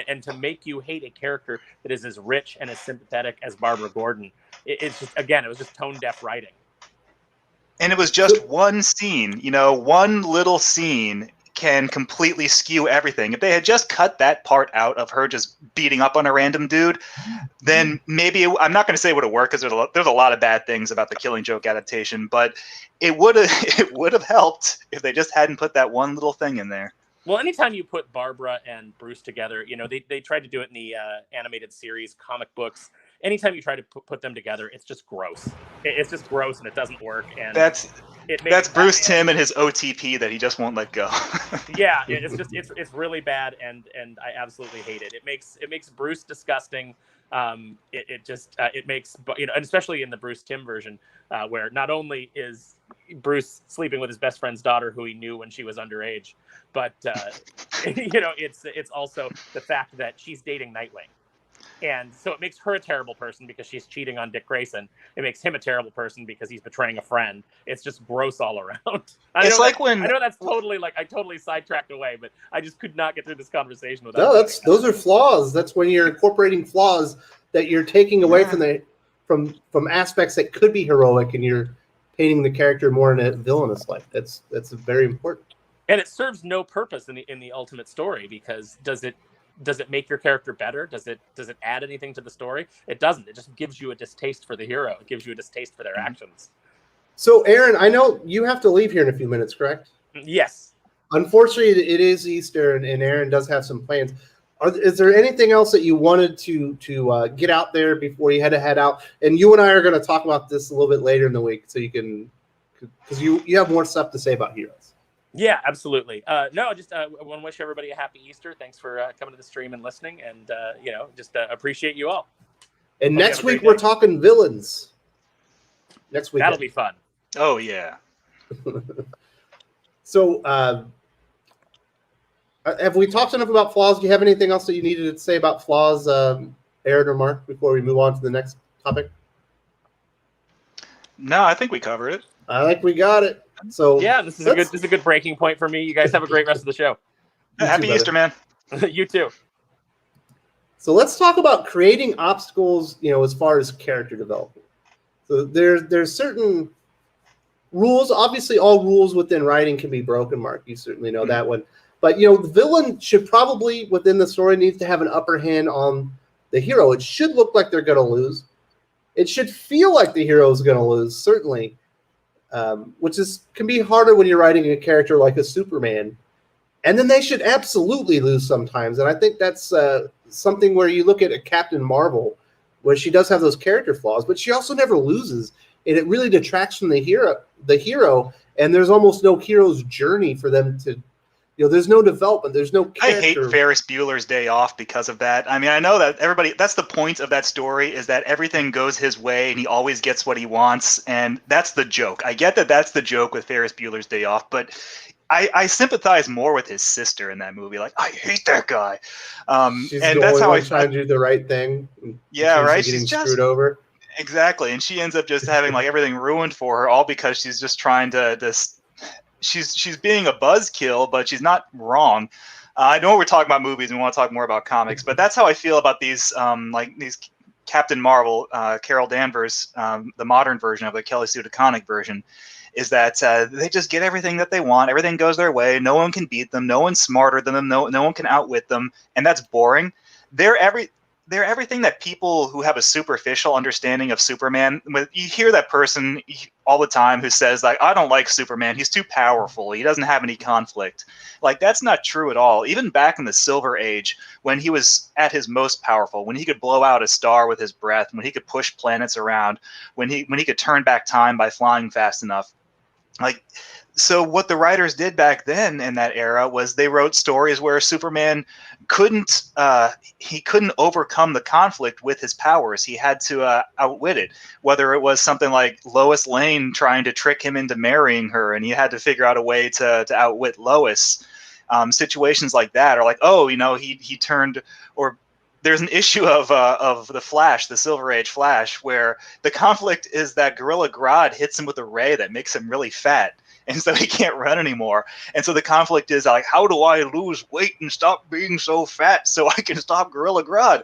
And to make you hate a character that is as rich and as sympathetic as Barbara Gordon, it's just, again, it was just tone-deaf writing. And it was just one scene, one little scene can completely skew everything. If they had just cut that part out of her just beating up on a random dude, then maybe I'm not going to say it would have worked, because there's a lot of bad things about the Killing Joke adaptation, but it would have helped if they just hadn't put that one little thing in there. Well, anytime you put Barbara and Bruce together, they tried to do it in the animated series, comic books. Anytime you try to put them together, it's just gross. It's just gross, and it doesn't work. And that's Bruce Timm and his OTP that he just won't let go. Yeah, it's really bad, and I absolutely hate it. It makes Bruce disgusting. It makes, and especially in the Bruce Timm version, where not only is Bruce sleeping with his best friend's daughter, who he knew when she was underage, but it's also the fact that she's dating Nightwing. And so it makes her a terrible person because she's cheating on Dick Grayson. It makes him a terrible person because he's betraying a friend. It's just gross all around. I know that's totally I totally sidetracked away, but I just could not get through this conversation without. No, those are flaws. That's when you're incorporating flaws that you're taking away from aspects that could be heroic, and you're painting the character more in a villainous light. That's very important. And it serves no purpose in the ultimate story, because does it make your character better? Does it add anything to the story? It doesn't. It just gives you a distaste for the hero. It gives you a distaste for their actions. So, Aaron, I know you have to leave here in a few minutes, correct? Yes. Unfortunately, it is Easter, and Aaron does have some plans. Is there anything else that you wanted to get out there before you had to head out? And you and I are going to talk about this a little bit later in the week, so you can, because you have more stuff to say about heroes. Yeah, absolutely. No, just want to wish everybody a happy Easter. Thanks for coming to the stream and listening, and just appreciate you all. And next week we're talking villains. Next week that'll be fun. Oh yeah. So, have we talked enough about flaws? Do you have anything else that you needed to say about flaws, Aaron or Mark, before we move on to the next topic? No, I think we covered it. I think we got it. So yeah, this is a good breaking point for me. You guys have a great rest of the show. Happy Easter, man. You too. So let's talk about creating obstacles, as far as character development. So there's certain rules. Obviously, all rules within writing can be broken, Mark. You certainly know that one. But, the villain should probably, within the story, needs to have an upper hand on the hero. It should look like they're going to lose. It should feel like the hero is going to lose, certainly. Which can be harder when you're writing a character like a Superman. And then they should absolutely lose sometimes. And I think that's something where you look at a Captain Marvel, where she does have those character flaws, but she also never loses. And it really detracts from the hero, and there's almost no hero's journey for them to, there's no development. There's no character. I hate Ferris Bueller's Day Off because of that. I mean, I know that that's the point of that story, is that everything goes his way and he always gets what he wants. And that's the joke. I get that that's the joke with Ferris Bueller's Day Off, but I sympathize more with his sister in that movie. Like, I hate that guy. She's and the that's only how one I trying to do the right thing. Yeah, right. She's getting screwed over. Exactly. And she ends up just having everything ruined for her, all because she's just trying to she's being a buzzkill, but she's not wrong. I know we're talking about movies and we want to talk more about comics, but that's how I feel about these these Captain Marvel, Carol Danvers, the modern version of the Kelly Sue DeConnick version, is that they just get everything that they want. Everything goes their way. No one can beat them. No one's smarter than them. No one can outwit them, and that's boring. They're everything that people who have a superficial understanding of Superman, you hear that person all the time who says, like, I don't like Superman. He's too powerful. He doesn't have any conflict. Like, that's not true at all. Even back in the Silver Age, when he was at his most powerful, when he could blow out a star with his breath, when he could push planets around, when he could turn back time by flying fast enough. Like, so what the writers did back then in that era was they wrote stories where Superman couldn't overcome the conflict with his powers. He had to outwit it, whether it was something like Lois Lane trying to trick him into marrying her, and he had to figure out a way to outwit Lois. Situations like that are like, oh, he turned, or there's an issue of the Flash, the Silver Age Flash, where the conflict is that Gorilla Grodd hits him with a ray that makes him really fat, and so he can't run anymore. And so the conflict is like, how do I lose weight and stop being so fat so I can stop Gorilla Grodd?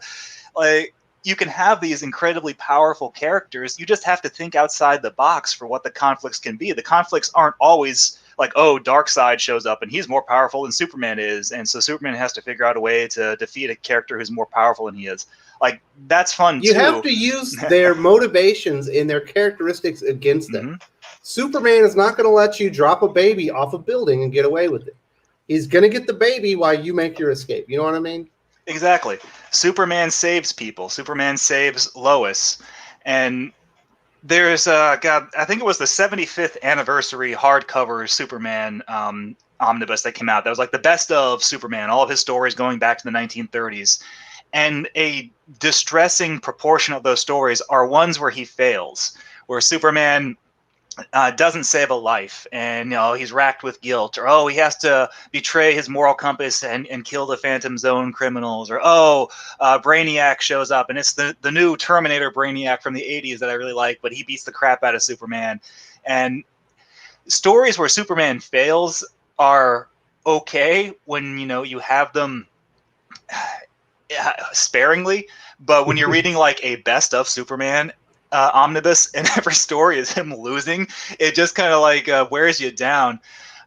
Like, you can have these incredibly powerful characters. You just have to think outside the box for what the conflicts can be. The conflicts aren't always like, oh, Darkseid shows up and he's more powerful than Superman is, and so Superman has to figure out a way to defeat a character who's more powerful than he is. Like, that's fun, you too. You have to use their motivations and their characteristics against them. Mm-hmm. Superman is not going to let you drop a baby off a building and get away with it. He's going to get the baby while you make your escape. You know what I mean? Exactly. Superman saves people. Superman saves Lois. And there's I think it was the 75th anniversary hardcover Superman omnibus that came out. That was like the best of Superman, all of his stories going back to the 1930s. And a distressing proportion of those stories are ones where he fails, where Superman doesn't save a life, and he's racked with guilt, or he has to betray his moral compass and kill the Phantom Zone criminals, or Brainiac shows up, and it's the new Terminator Brainiac from the 80s that I really like, but he beats the crap out of Superman. And stories where Superman fails are okay when you have them sparingly, but when you're reading like a best of Superman omnibus and every story is him losing, it just kind of like wears you down.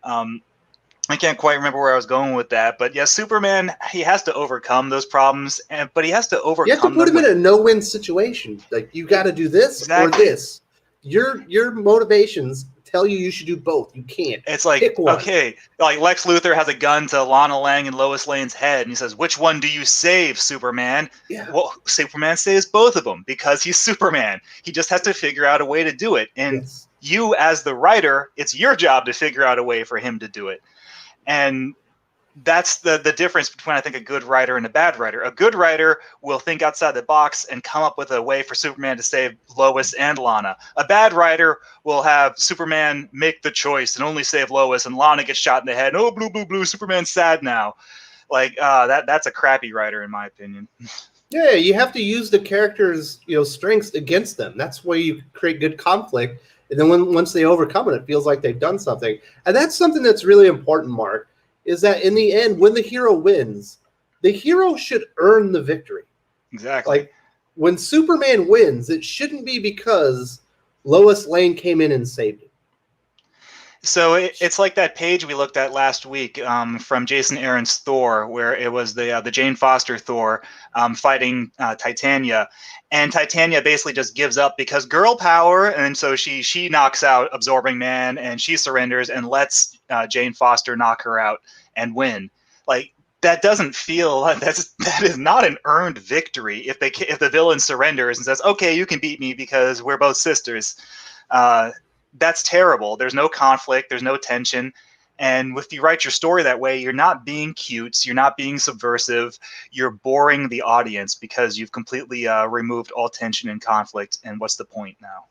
I can't quite remember where I was going with that, but yeah, Superman, he has to overcome those problems, but he has to overcome. You have to put him in a no-win situation. Like, you got to do this or this. Your motivations tell you should do both. You can't. It's like, okay, like Lex Luthor has a gun to Lana Lang and Lois Lane's head, and he says, which one do you save, Superman? Yeah. Well, Superman saves both of them because he's Superman. He just has to figure out a way to do it. And you, as the writer, it's your job to figure out a way for him to do it. And that's the difference between, I think, a good writer and a bad writer. A good writer will think outside the box and come up with a way for Superman to save Lois and Lana. A bad writer will have Superman make the choice and only save Lois, and Lana gets shot in the head. Oh, blue, blue, blue, Superman's sad now. Like, that's a crappy writer, in my opinion. Yeah, you have to use the characters' strengths against them. That's why you create good conflict. And then once they overcome it, it feels like they've done something. And that's something that's really important, Mark, is that in the end, when the hero wins, the hero should earn the victory. Exactly. Like, when Superman wins, it shouldn't be because Lois Lane came in and saved it. So it's like that page we looked at last week from Jason Aaron's Thor, where it was the Jane Foster Thor fighting Titania, and Titania basically just gives up because girl power, and so she knocks out Absorbing Man, and she surrenders and lets Jane Foster knock her out and win. Like, that doesn't feel that is not an earned victory if the villain surrenders and says, okay, you can beat me because we're both sisters. That's terrible. There's no conflict. There's no tension. And if you write your story that way, you're not being cute. You're not being subversive. You're boring the audience because you've completely removed all tension and conflict. And what's the point now?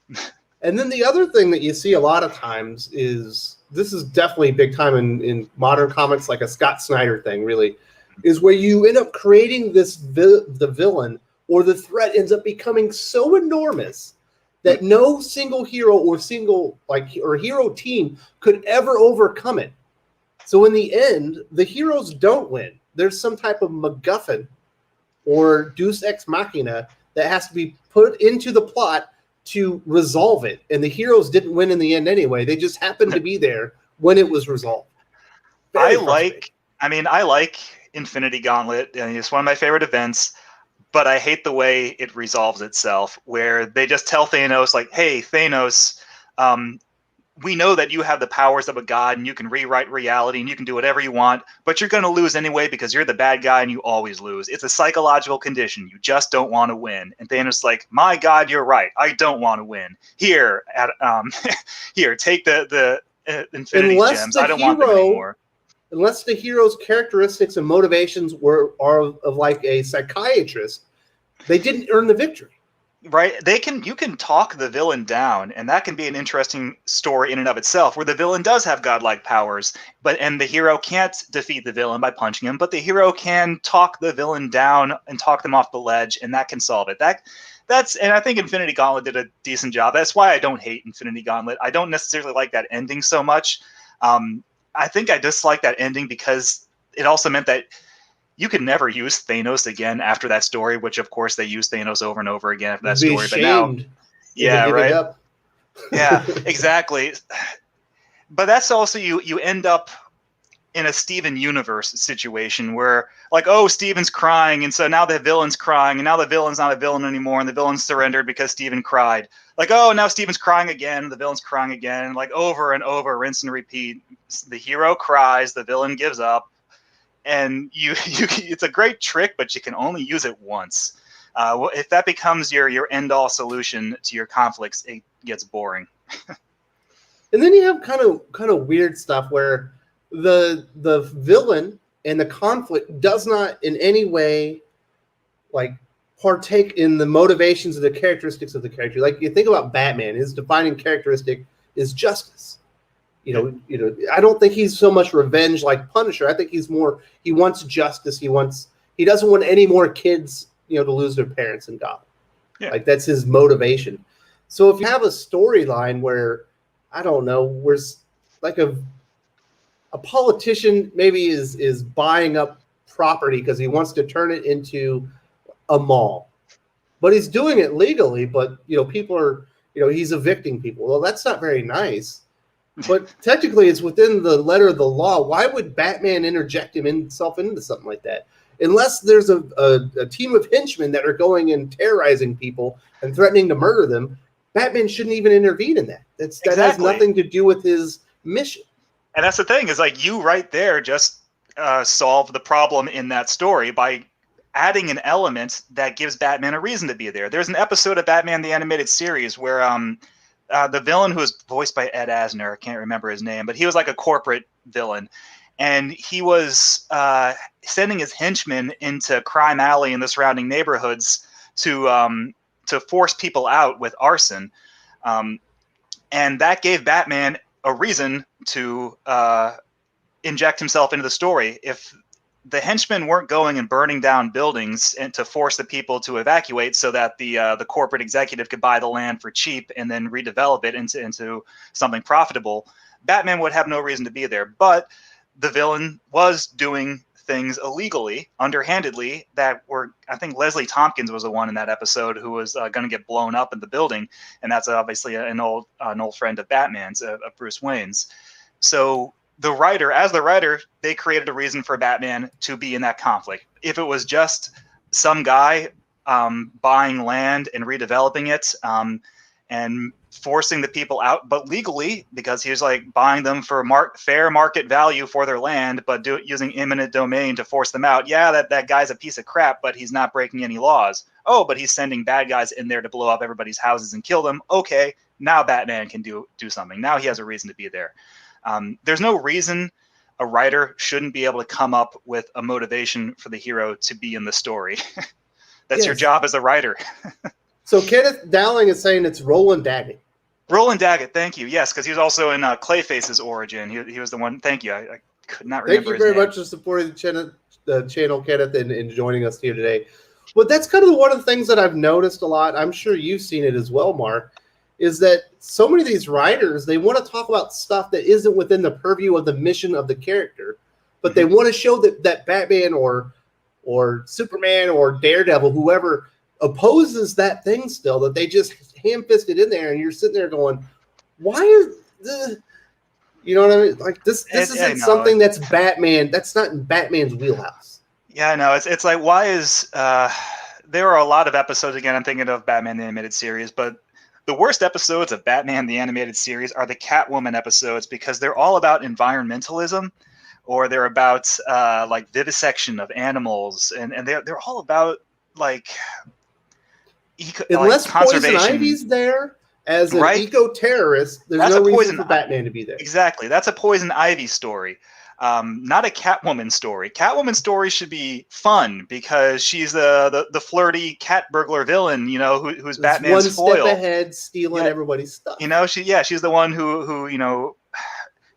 And then the other thing that you see a lot of times is, this is definitely big time in modern comics, like a Scott Snyder thing, really, is where you end up creating the villain or the threat ends up becoming so enormous that no single hero or hero team could ever overcome it. So in the end, the heroes don't win. There's some type of MacGuffin or Deus Ex Machina that has to be put into the plot to resolve it. And the heroes didn't win in the end anyway. They just happened to be there when it was resolved. I like Infinity Gauntlet. I mean, it's one of my favorite events, but I hate the way it resolves itself, where they just tell Thanos, like, hey, Thanos, we know that you have the powers of a god and you can rewrite reality and you can do whatever you want, but you're going to lose anyway because you're the bad guy and you always lose. It's a psychological condition. You just don't want to win. And Thanos is like, my God, you're right. I don't want to win. Here, here, take the Infinity Gems. I don't want them anymore. Unless the hero's characteristics and motivations are of like a psychiatrist, they didn't earn the victory. Right? You can talk the villain down, and that can be an interesting story in and of itself, where the villain does have godlike powers, and the hero can't defeat the villain by punching him, but the hero can talk the villain down and talk them off the ledge, and that can solve it. And I think Infinity Gauntlet did a decent job. That's why I don't hate Infinity Gauntlet. I don't necessarily like that ending so much. I think I dislike that ending because it also meant that you could never use Thanos again after that story, which of course they use Thanos over and over again after that story. But now, yeah, right. Yeah, exactly. But that's also you end up in a Steven universe situation where, like, oh, Steven's crying, and so now the villain's crying, and now the villain's not a villain anymore, and the villain's surrendered because Steven cried. Like, oh, now Steven's crying again, the villain's crying again, like over and over, rinse and repeat. The hero cries, the villain gives up. And it's a great trick, but you can only use it once. If that becomes your end-all solution to your conflicts, it gets boring. And then you have kind of weird stuff where the villain and the conflict does not in any way like partake in the motivations of the characteristics of the character. Like you think about Batman, his defining characteristic is justice. You know, I don't think he's so much revenge like Punisher. I think he's more, he wants justice. He doesn't want any more kids, to lose their parents in Gotham. Yeah. Like that's his motivation. So if you have a storyline where, I don't know, where like a politician maybe is buying up property because he wants to turn it into a mall, but he's doing it legally, but people are, he's evicting people. Well, that's not very nice. But technically, it's within the letter of the law. Why would Batman interject himself into something like that? Unless there's a team of henchmen that are going and terrorizing people and threatening to murder them, Batman shouldn't even intervene in that. That has nothing to do with his mission. And that's the thing, is like you right there just solve the problem in that story by adding an element that gives Batman a reason to be there. There's an episode of Batman the Animated Series where the villain, who was voiced by Ed Asner, I can't remember his name, but he was like a corporate villain. And he was sending his henchmen into Crime Alley and the surrounding neighborhoods to force people out with arson. And that gave Batman a reason to inject himself into the story. If the henchmen weren't going and burning down buildings and to force the people to evacuate so that the corporate executive could buy the land for cheap and then redevelop it into something profitable, Batman would have no reason to be there. But the villain was doing things illegally, underhandedly, that were, I think Leslie Tompkins was the one in that episode who was going to get blown up in the building. And that's obviously an old friend of Batman's, of Bruce Wayne's. So the writer, they created a reason for Batman to be in that conflict. If it was just some guy buying land and redeveloping it and forcing the people out, but legally, because he was like buying them for fair market value for their land, but using eminent domain to force them out. Yeah, that guy's a piece of crap, but he's not breaking any laws. Oh, but he's sending bad guys in there to blow up everybody's houses and kill them. Okay, now Batman can do something. Now he has a reason to be there. There's no reason a writer shouldn't be able to come up with a motivation for the hero to be in the story. That's your job as a writer. So Kenneth Dowling is saying it's Roland Daggett. Roland Daggett, thank you. Yes, because he was also in Clayface's origin. He was the one. Thank you. I could not remember his name. Thank you very much for supporting the channel, Kenneth, and joining us here today. But that's kind of one of the things that I've noticed a lot. I'm sure you've seen it as well, Mark, is that so many of these writers, they want to talk about stuff that isn't within the purview of the mission of the character, but they want to show that Batman or Superman or Daredevil, whoever opposes that thing still, that they just ham-fisted in there, and you're sitting there going, why is the, you know what I mean? Like this isn't something that's Batman. That's not in Batman's wheelhouse. Yeah, I know. It's like, why is there are a lot of episodes, again, I'm thinking of Batman the Animated Series, but the worst episodes of Batman the Animated Series are the Catwoman episodes, because they're all about environmentalism, or they're about like vivisection of animals, and they're all about like unless like conservation. Poison Ivy's there as an eco-terrorist, there's no reason for Batman to be there. Exactly. That's a Poison Ivy story. Not a Catwoman story. Catwoman story should be fun because she's the flirty cat burglar villain, you know, who's Batman's foil. One step ahead, stealing everybody's stuff. You know, she's the one who you know,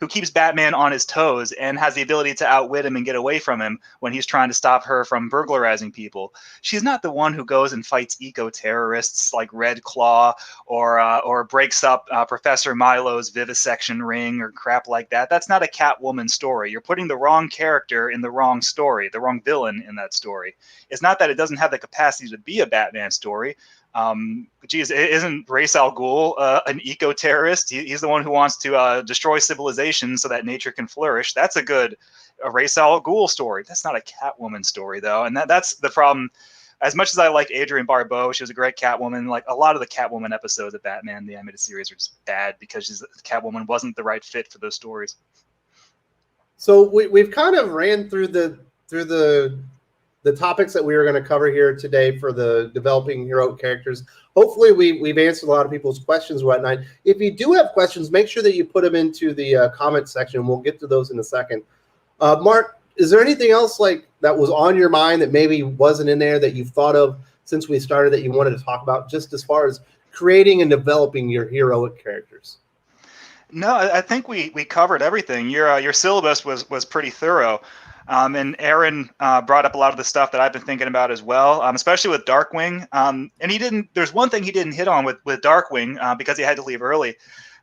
who keeps Batman on his toes and has the ability to outwit him and get away from him when he's trying to stop her from burglarizing people. She's not the one who goes and fights eco-terrorists like Red Claw or breaks up Professor Milo's vivisection ring or crap like that. That's not a Catwoman story. You're putting the wrong character in the wrong story, the wrong villain in that story. It's not that it doesn't have the capacity to be a Batman story. Geez, isn't Ra's al Ghul an eco-terrorist? He's the one who wants to destroy civilization so that nature can flourish. That's a good Ra's al Ghul story. That's not a Catwoman story, though, and that's the problem. As much as I like Adrienne Barbeau, she was a great Catwoman. Like a lot of the Catwoman episodes of Batman the Animated Series are just bad because Catwoman wasn't the right fit for those stories. So we've kind of ran through the topics that we were going to cover here today for the developing heroic characters. Hopefully we've answered a lot of people's questions and whatnot. If you do have questions, make sure that you put them into the comment section. We'll get to those in a second. Mark, is there anything else like that was on your mind that maybe wasn't in there that you've thought of since we started that you wanted to talk about, just as far as creating and developing your heroic characters? No, I think we covered everything. Your syllabus was pretty thorough. And Aaron brought up a lot of the stuff that I've been thinking about as well, especially with Darkwing. And there's one thing he didn't hit on with Darkwing because he had to leave early.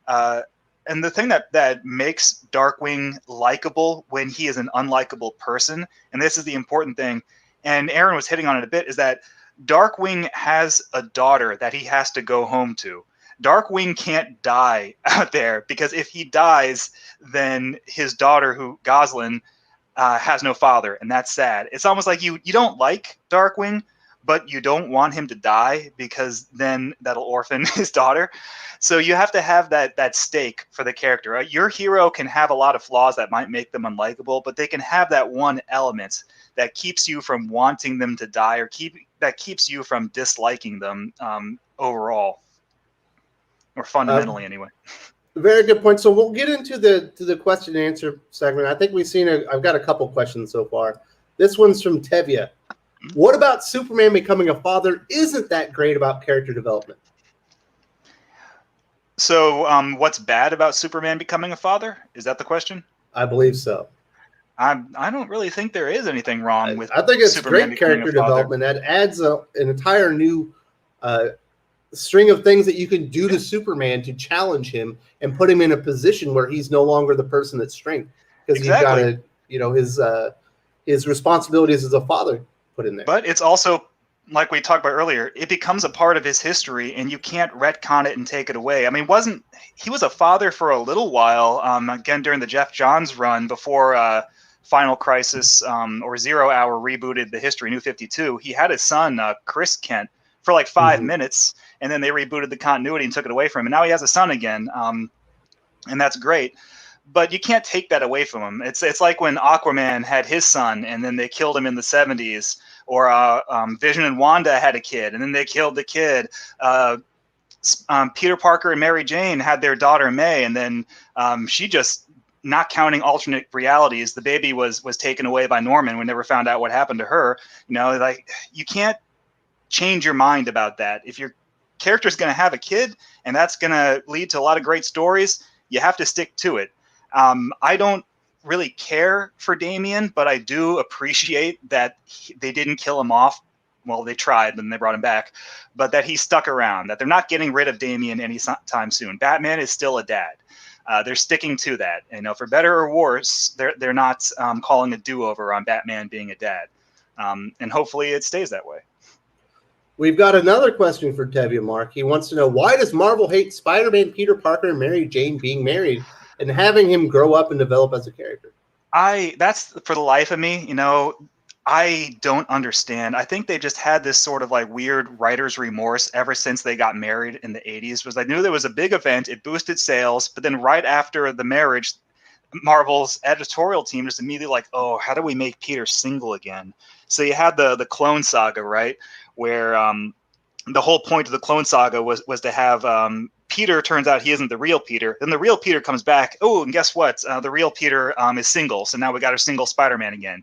And the thing that makes Darkwing likable when he is an unlikable person, and this is the important thing, and Aaron was hitting on it a bit, is that Darkwing has a daughter that he has to go home to. Darkwing can't die out there, because if he dies, then his daughter, Gosalyn, has no father, and that's sad. It's almost like you don't like Darkwing, but you don't want him to die because then that'll orphan his daughter. So you have to have that stake for the character. Right? Your hero can have a lot of flaws that might make them unlikable, but they can have that one element that keeps you from wanting them to die, or that keeps you from disliking them overall, or fundamentally anyway. Very good point. So we'll get into the question and answer segment. I think I've got a couple questions so far. This one's from Tevya. What about Superman becoming a father isn't that great about character development? So what's bad about Superman becoming a father? Is that the question? I believe so. I don't really think there is anything wrong with I think it's Superman great character development. That adds an entire new string of things that you can do to Superman to challenge him and put him in a position where he's no longer the person that's strength, because exactly. You've got his responsibilities as a father put in there. But it's also, like we talked about earlier, it becomes a part of his history, and you can't retcon it and take it away. I mean, he was a father for a little while, again during the Jeff Johns run before Final Crisis or Zero Hour rebooted the history, New 52. He had his son, Chris Kent, for like 5 minutes, and then they rebooted the continuity and took it away from him. And now he has a son again, and that's great. But you can't take that away from him. It's like when Aquaman had his son, and then they killed him in the 70s, or Vision and Wanda had a kid, and then they killed the kid. Peter Parker and Mary Jane had their daughter May, and then she just, not counting alternate realities, the baby was taken away by Norman. We never found out what happened to her. Like, you can't change your mind about that. If your character's going to have a kid and that's going to lead to a lot of great stories, you have to stick to it. I don't really care for Damian, but I do appreciate that they didn't kill him off well, they tried, and they brought him back, but that he stuck around, that they're not getting rid of Damian anytime soon. Batman is still a dad. They're sticking to that. For better or worse, they're not calling a do-over on Batman being a dad. And hopefully it stays that way. We've got another question for Tevye, Mark. He wants to know, why does Marvel hate Spider-Man, Peter Parker, and Mary Jane being married and having him grow up and develop as a character? That's for the life of me, I don't understand. I think they just had this sort of like weird writer's remorse ever since they got married in the 80s. Was I knew there was a big event, it boosted sales, but then right after the marriage, Marvel's editorial team just immediately like, oh, how do we make Peter single again? So you had the Clone Saga, right, where the whole point of the Clone Saga was to have Peter, turns out he isn't the real Peter. Then the real Peter comes back. Oh, and guess what? The real Peter is single. So now we got our single Spider-Man again.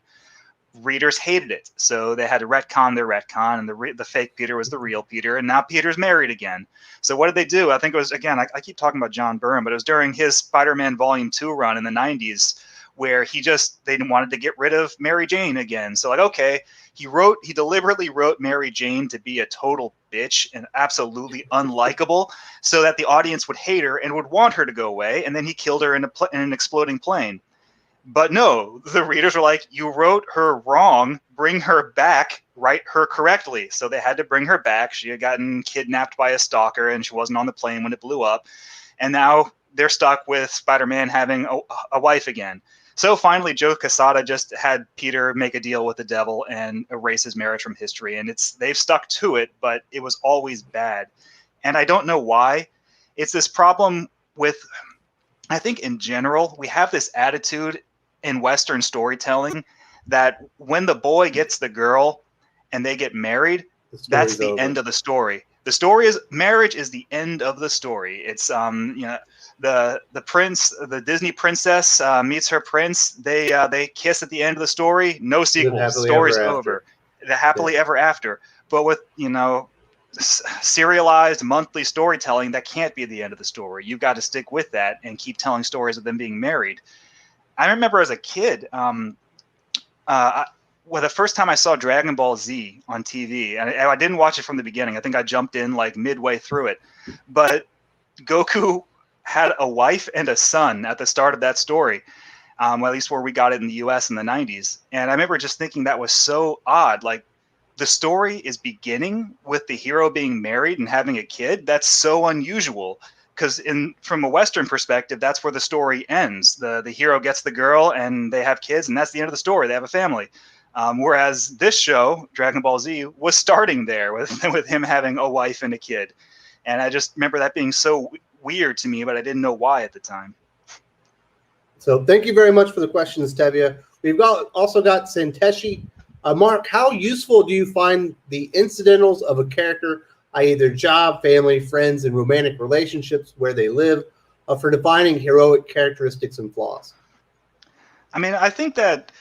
Readers hated it, so they had to retcon their retcon, and the fake Peter was the real Peter, and now Peter's married again. So what did they do? I think it was, again, I keep talking about John Byrne, but it was during his Spider-Man Volume 2 run in the 90s where they wanted to get rid of Mary Jane again. So like, okay, he deliberately wrote Mary Jane to be a total bitch and absolutely unlikable so that the audience would hate her and would want her to go away, and then he killed her in an exploding plane. But no, the readers were like, you wrote her wrong, bring her back, write her correctly. So they had to bring her back. She had gotten kidnapped by a stalker and she wasn't on the plane when it blew up. And now they're stuck with Spider-Man having a wife again. So finally, Joe Quesada just had Peter make a deal with the devil and erase his marriage from history. And they've stuck to it, but it was always bad. And I don't know why. It's this problem with, I think in general, we have this attitude in Western storytelling that when the boy gets the girl and they get married, that's the end of the story. The story is marriage is the end of the story. It's the prince, the Disney princess meets her prince. They kiss at the end of the story. No sequel. Story's over. The happily ever after. But with serialized monthly storytelling, that can't be the end of the story. You've got to stick with that and keep telling stories of them being married. I remember as a kid, the first time I saw Dragon Ball Z on TV, and I didn't watch it from the beginning. I think I jumped in like midway through it. But Goku had a wife and a son at the start of that story, at least where we got it in the US in the 90s. And I remember just thinking that was so odd. Like, the story is beginning with the hero being married and having a kid. That's so unusual. Because from a Western perspective, that's where the story ends. The hero gets the girl and they have kids, and that's the end of the story. They have a family. Whereas this show, Dragon Ball Z, was starting there with him having a wife and a kid. And I just remember that being so weird to me, but I didn't know why at the time. So thank you very much for the questions, Tevye. We've also got Santeshi. Mark, how useful do you find the incidentals of a character, i.e. their job, family, friends, and romantic relationships, where they live, for defining heroic characteristics and flaws? I mean, I think that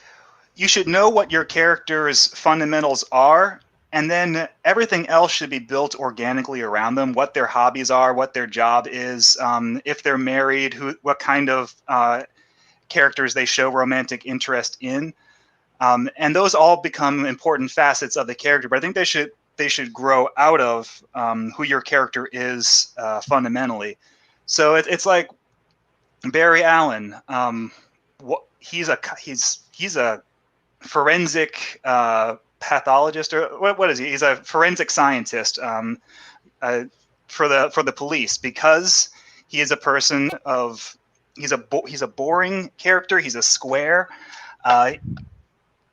you should know what your character's fundamentals are, and then everything else should be built organically around them, what their hobbies are, what their job is, if they're married, what kind of characters they show romantic interest in. And those all become important facets of the character, but I think they should grow out of who your character is fundamentally. So it's like Barry Allen. He's a forensic pathologist, or what is he? He's a forensic scientist for the police, because he is a person of he's a boring character. He's a square.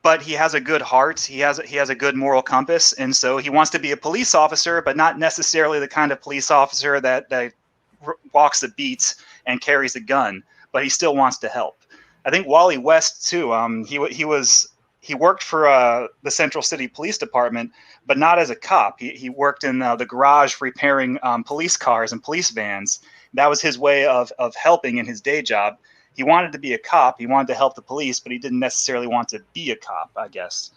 But he has a good heart. He has a good moral compass, and so he wants to be a police officer, but not necessarily the kind of police officer that walks the beats and carries a gun. But he still wants to help. I think Wally West too. He worked for the Central City Police Department, but not as a cop. He worked in the garage repairing police cars and police vans. That was his way of helping in his day job. He wanted to be a cop. He wanted to help the police, but he didn't necessarily want to be a cop, I guess.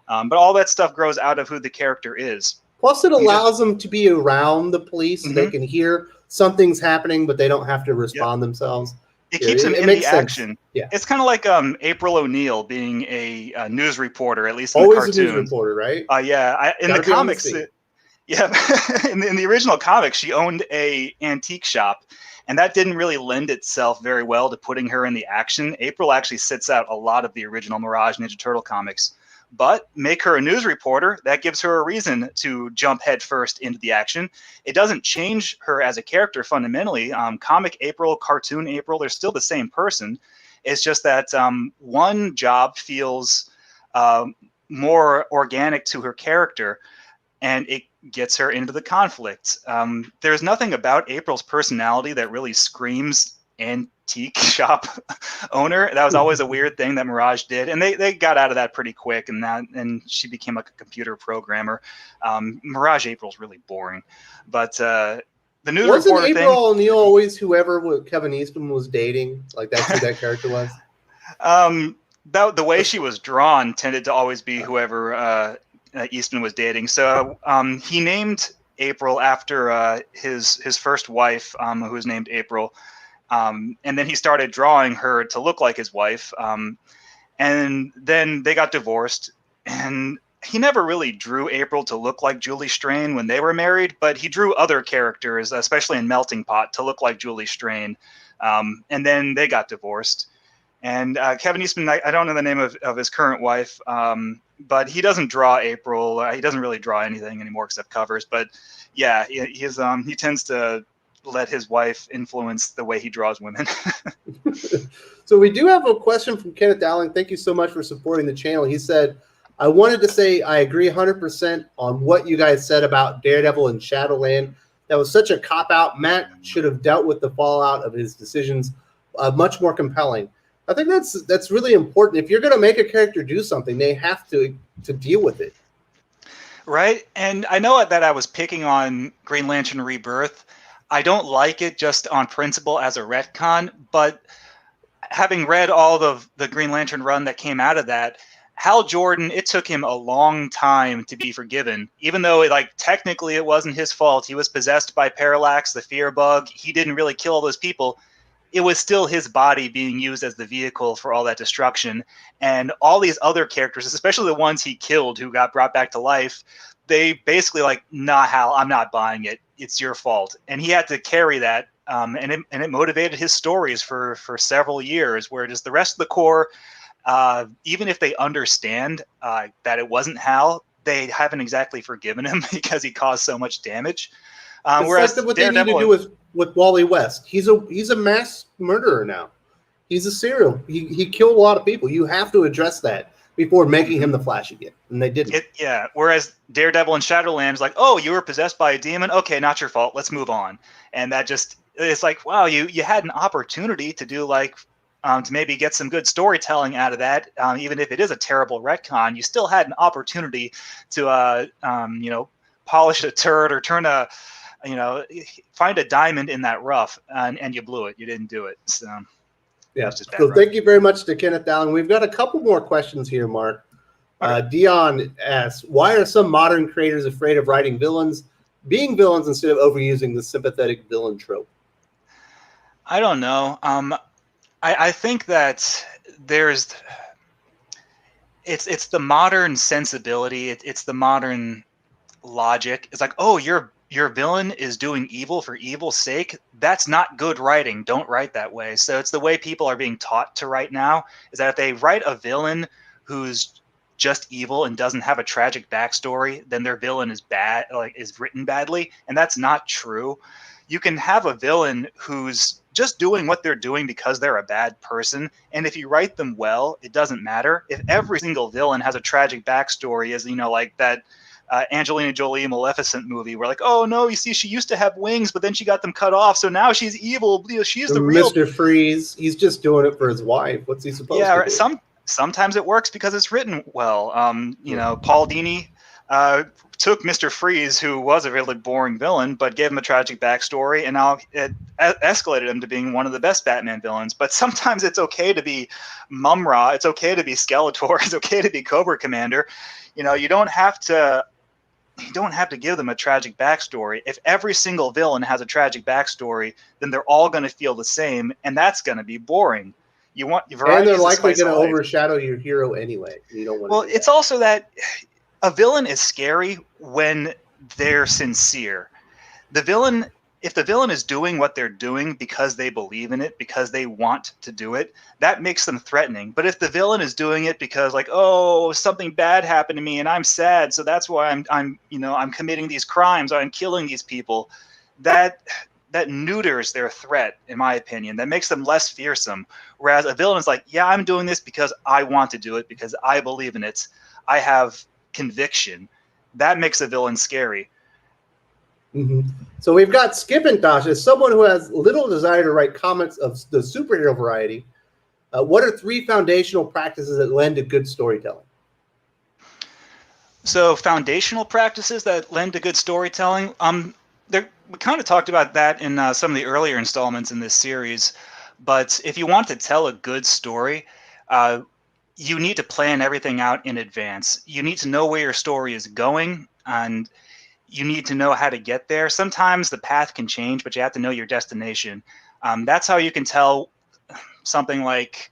But all that stuff grows out of who the character is. Plus, it allows them to be around the police. Mm-hmm. They can hear something's happening, but they don't have to respond themselves. It keeps him in makes the sense. action. Yeah. It's kind of like April O'Neil being a news reporter, at least in Always the a news cartoons. reporter, right? In Gotta the be on the comics, scene. in the original comics, she owned a antique shop, and that didn't really lend itself very well to putting her in the action. April actually sits out a lot of the original Mirage Ninja Turtle comics. But make her a news reporter, that gives her a reason to jump headfirst into the action. It doesn't change her as a character fundamentally. Comic April, cartoon April, they're still the same person. It's just that one job feels more organic to her character, and it gets her into the conflict. There's nothing about April's personality that really screams antique shop owner. That was always a weird thing that Mirage did, and they got out of that pretty quick, and she became like a computer programmer. Mirage April's really boring, but the news Wasn't reporter April thing. O'Neil always whoever Kevin Eastman was dating? Like that's who that character was. The way she was drawn tended to always be whoever Eastman was dating. So he named April after his first wife, who was named April. And then he started drawing her to look like his wife. And then they got divorced. And he never really drew April to look like Julie Strain when they were married, but he drew other characters, especially in Melting Pot, to look like Julie Strain. And then they got divorced. And Kevin Eastman, I don't know the name of his current wife, but he doesn't draw April. He doesn't really draw anything anymore except covers. But yeah, he tends to let his wife influence the way he draws women. So we do have a question from Kenneth Dowling. Thank you so much for supporting the channel. He said, I wanted to say I agree 100% on what you guys said about Daredevil and Shadowland. That was such a cop-out. Matt should have dealt with the fallout of his decisions much more compelling. I think that's really important. If you're going to make a character do something, they have to deal with it. Right. And I know that I was picking on Green Lantern Rebirth. I don't like it just on principle as a retcon, but having read all of the Green Lantern run that came out of that, Hal Jordan, it took him a long time to be forgiven, even though technically it wasn't his fault. He was possessed by Parallax, the fear bug. He didn't really kill all those people. It was still his body being used as the vehicle for all that destruction. And all these other characters, especially the ones he killed who got brought back to life, they basically nah, Hal, I'm not buying it. It's your fault. And he had to carry that. And it motivated his stories for several years, where just the rest of the Corps, even if they understand that it wasn't Hal, they haven't exactly forgiven him because he caused so much damage. Whereas like what they need to do with Wally West. He's a mass murderer now. He's a serial. He killed a lot of people. You have to address that before making him the Flash again, and they didn't. Whereas Daredevil and Shadowland is like, oh, you were possessed by a demon. Okay, not your fault. Let's move on. And that it's like, wow, you had an opportunity to do to maybe get some good storytelling out of that. Even if it is a terrible retcon, you still had an opportunity to polish a turd or find a diamond in that rough, and you blew it. You didn't do it. So yeah. So thank you very much to Kenneth Dowling. We've got a couple more questions here, Mark. Dion asks, why are some modern creators afraid of writing villains being villains instead of overusing the sympathetic villain trope? I don't know. I think that it's the modern sensibility. It's the modern logic. It's like, oh, your villain is doing evil for evil's sake. That's not good writing. Don't write that way. So it's the way people are being taught to write now, is that if they write a villain who's just evil and doesn't have a tragic backstory, then their villain is bad, is written badly. And that's not true. You can have a villain who's just doing what they're doing because they're a bad person. And if you write them well, it doesn't matter. If every single villain has a tragic backstory, as like that Angelina Jolie Maleficent movie, where oh no, you see, she used to have wings, but then she got them cut off, so now she's evil. She's the real Mr. Freeze. He's just doing it for his wife. What's he supposed to do? Sometimes it works because it's written well. Paul Dini took Mr. Freeze, who was a really boring villain, but gave him a tragic backstory, and now it escalated him to being one of the best Batman villains. But sometimes it's okay to be Mum-Ra. It's okay to be Skeletor. It's okay to be Cobra Commander. You don't have to you don't have to give them a tragic backstory. If every single villain has a tragic backstory, then they're all going to feel the same, and that's going to be boring. You want variety, and they're is the likely spice of going to life. overshadow your hero anyway. You don't want to. Well, it's also that a villain is scary when they're sincere. The villain, if the villain is doing what they're doing because they believe in it, because they want to do it, that makes them threatening. But if the villain is doing it because, like, oh, something bad happened to me and I'm sad, so that's why I'm committing these crimes, I'm killing these people, that neuters their threat, in my opinion. That makes them less fearsome. Whereas a villain is like, yeah, I'm doing this because I want to do it, because I believe in it, I have conviction. That makes a villain scary. Mm-hmm. So we've got Skip and Tosh as someone who has little desire to write comics of the superhero variety. What are 3 foundational practices that lend to good storytelling? So foundational practices that lend to good storytelling. We kind of talked about that in some of the earlier installments in this series. But if you want to tell a good story, you need to plan everything out in advance. You need to know where your story is going, and you need to know how to get there. Sometimes the path can change, but you have to know your destination. That's how you can tell something like,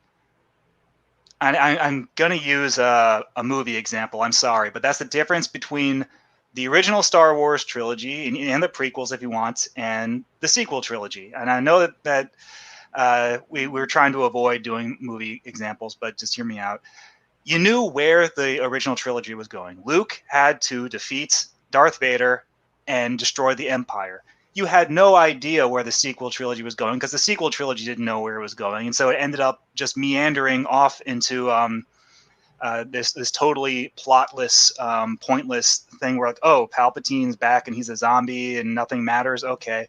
I'm going to use a movie example. I'm sorry, but that's the difference between the original Star Wars trilogy and the prequels, if you want, and the sequel trilogy. And I know that we're trying to avoid doing movie examples, but just hear me out. You knew where the original trilogy was going. Luke had to defeat Darth Vader and destroy the Empire. You had no idea where the sequel trilogy was going, because the sequel trilogy didn't know where it was going, and so it ended up just meandering off into this totally plotless, pointless thing where, like, oh, Palpatine's back and he's a zombie and nothing matters. Okay,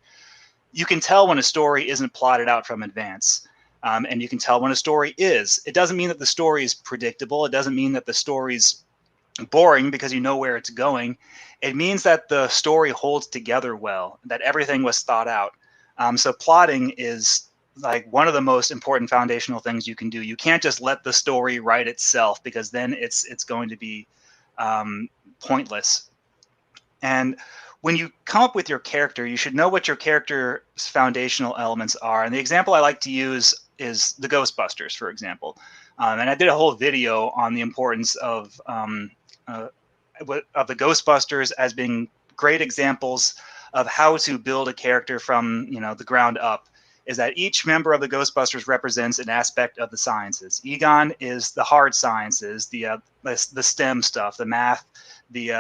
you can tell when a story isn't plotted out from advance. And you can tell when a story is. It doesn't mean that the story is predictable. It doesn't mean that the story's boring because you know where it's going. It means that the story holds together well, that everything was thought out. So plotting is like one of the most important foundational things you can do. You can't just let the story write itself, because then it's going to be pointless. And when you come up with your character, you should know what your character's foundational elements are. And the example I like to use is the Ghostbusters, for example. And I did a whole video on the importance of the Ghostbusters as being great examples of how to build a character from the ground up. Is that each member of the Ghostbusters represents an aspect of the sciences. Egon is the hard sciences, the STEM stuff, the math, the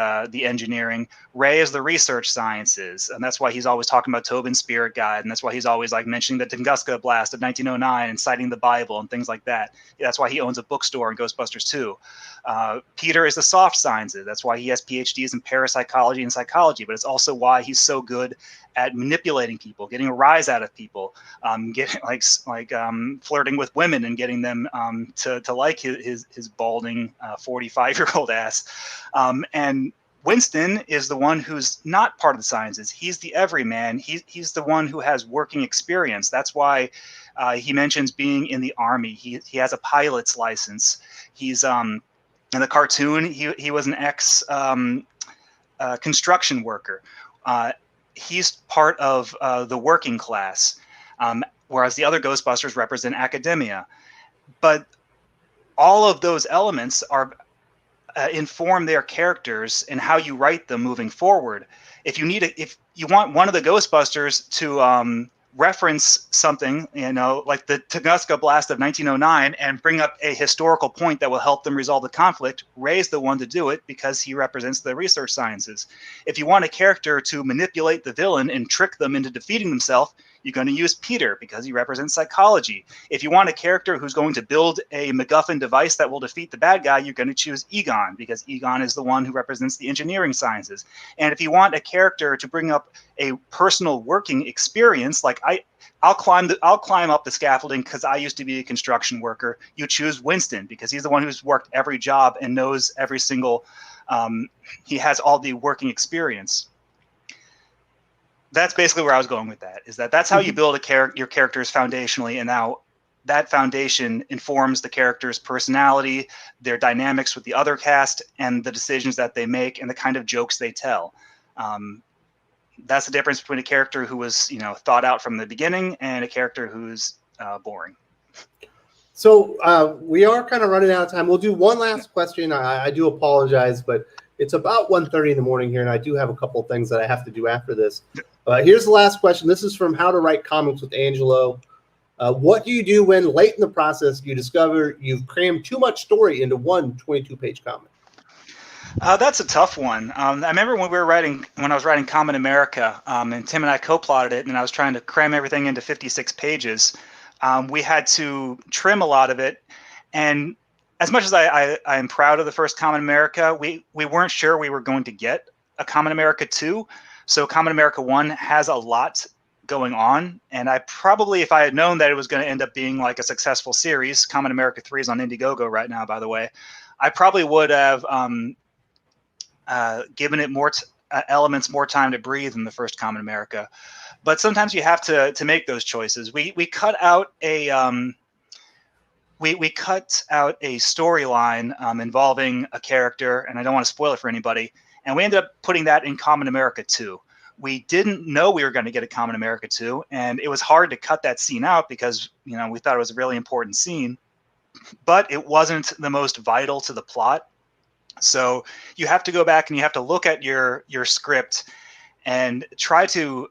engineering. Ray is the research sciences, and that's why he's always talking about Tobin's spirit guide, and that's why he's always like mentioning the Tunguska blast of 1909 and citing the Bible and things like that. That's why he owns a bookstore in Ghostbusters 2. Peter is the soft sciences. That's why he has PhDs in parapsychology and psychology, but it's also why he's so good at manipulating people, getting a rise out of people, getting flirting with women and getting them to like his balding 45-year-old ass. And Winston is the one who's not part of the sciences. He's the everyman. He's the one who has working experience. That's why he mentions being in the Army. He has a pilot's license. He's in the cartoon. He was an ex construction worker. He's part of the working class, whereas the other Ghostbusters represent academia. But all of those elements are inform their characters and how you write them moving forward. If you want one of the Ghostbusters to reference something, like the Tunguska blast of 1909, and bring up a historical point that will help them resolve the conflict, Ray's the one to do it because he represents the research sciences. If you want a character to manipulate the villain and trick them into defeating themselves, you're going to use Peter because he represents psychology. If you want a character who's going to build a MacGuffin device that will defeat the bad guy, you're going to choose Egon because Egon is the one who represents the engineering sciences. And if you want a character to bring up a personal working experience, like I'll climb up the scaffolding because I used to be a construction worker, you choose Winston because he's the one who's worked every job and knows every single, he has all the working experience. That's basically where I was going with that, is that's how you build your characters foundationally. And now that foundation informs the character's personality, their dynamics with the other cast, and the decisions that they make and the kind of jokes they tell. That's the difference between a character who was, thought out from the beginning and a character who's boring. So we are kind of running out of time. We'll do one last question. I do apologize, but it's about 1:30 in the morning here, and I do have a couple of things that I have to do after this. Here's the last question. This is from How to Write Comics with Angelo. What do you do when late in the process you discover you've crammed too much story into one 22-page comic? That's a tough one. I remember when I was writing Common America, and Tim and I co-plotted it, and I was trying to cram everything into 56 pages. We had to trim a lot of it, and as much as I am proud of the first Common America, we weren't sure we were going to get a Common America 2. So Common America 1 has a lot going on, and I probably, if I had known that it was going to end up being like a successful series, Common America 3 is on Indiegogo right now, by the way, I probably would have given it more elements more time to breathe in the first Common America. But sometimes you have to make those choices. We cut out a we cut out a storyline involving a character, and I don't want to spoil it for anybody, and we ended up putting that in Common America 2. We didn't know we were going to get a Common America 2, and it was hard to cut that scene out because we thought it was a really important scene, but it wasn't the most vital to the plot. So you have to go back and you have to look at your script and try to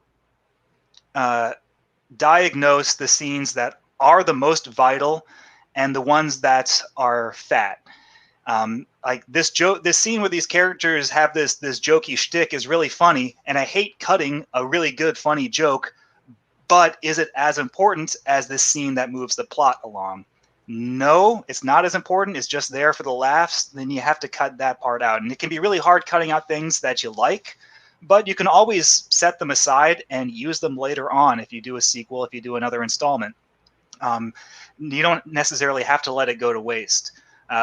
diagnose the scenes that are the most vital and the ones that are fat. Like this scene where these characters have this jokey shtick is really funny, and I hate cutting a really good funny joke, but is it as important as this scene that moves the plot along? No, it's not as important. It's just there for the laughs. Then you have to cut that part out, and it can be really hard cutting out things that you like, but you can always set them aside and use them later on if you do a sequel, if you do another installment. You don't necessarily have to let it go to waste.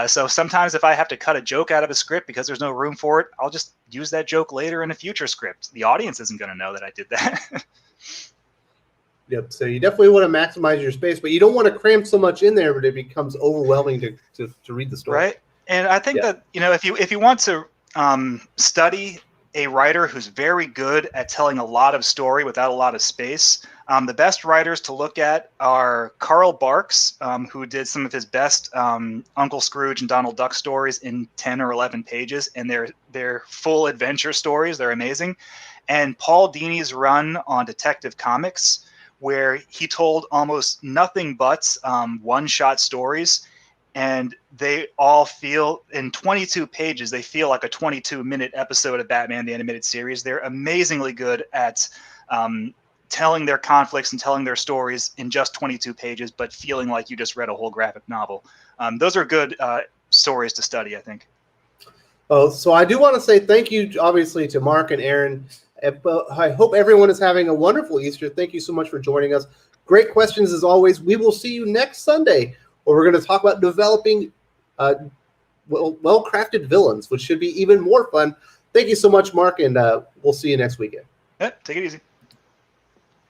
So sometimes if I have to cut a joke out of a script because there's no room for it, I'll just use that joke later in a future script. The audience isn't going to know that I did that. Yep. So you definitely want to maximize your space, but you don't want to cram so much in there that it becomes overwhelming to read the story. Right. And I think that, if you want to study a writer who's very good at telling a lot of story without a lot of space, the best writers to look at are Carl Barks, who did some of his best Uncle Scrooge and Donald Duck stories in 10 or 11 pages, and they're full adventure stories. They're amazing. And Paul Dini's run on Detective Comics, where he told almost nothing but one-shot stories, and they all feel, in 22 pages, they feel like a 22-minute episode of Batman the Animated Series. They're amazingly good at telling their conflicts and telling their stories in just 22 pages, but feeling like you just read a whole graphic novel. Those are good stories to study, I think. Oh, so I do want to say thank you, obviously, to Mark and Aaron. I hope everyone is having a wonderful Easter. Thank you so much for joining us. Great questions as always. We will see you next Sunday, where we're going to talk about developing well-crafted villains, which should be even more fun. Thank you so much, Mark, and we'll see you next weekend. Yeah, take it easy.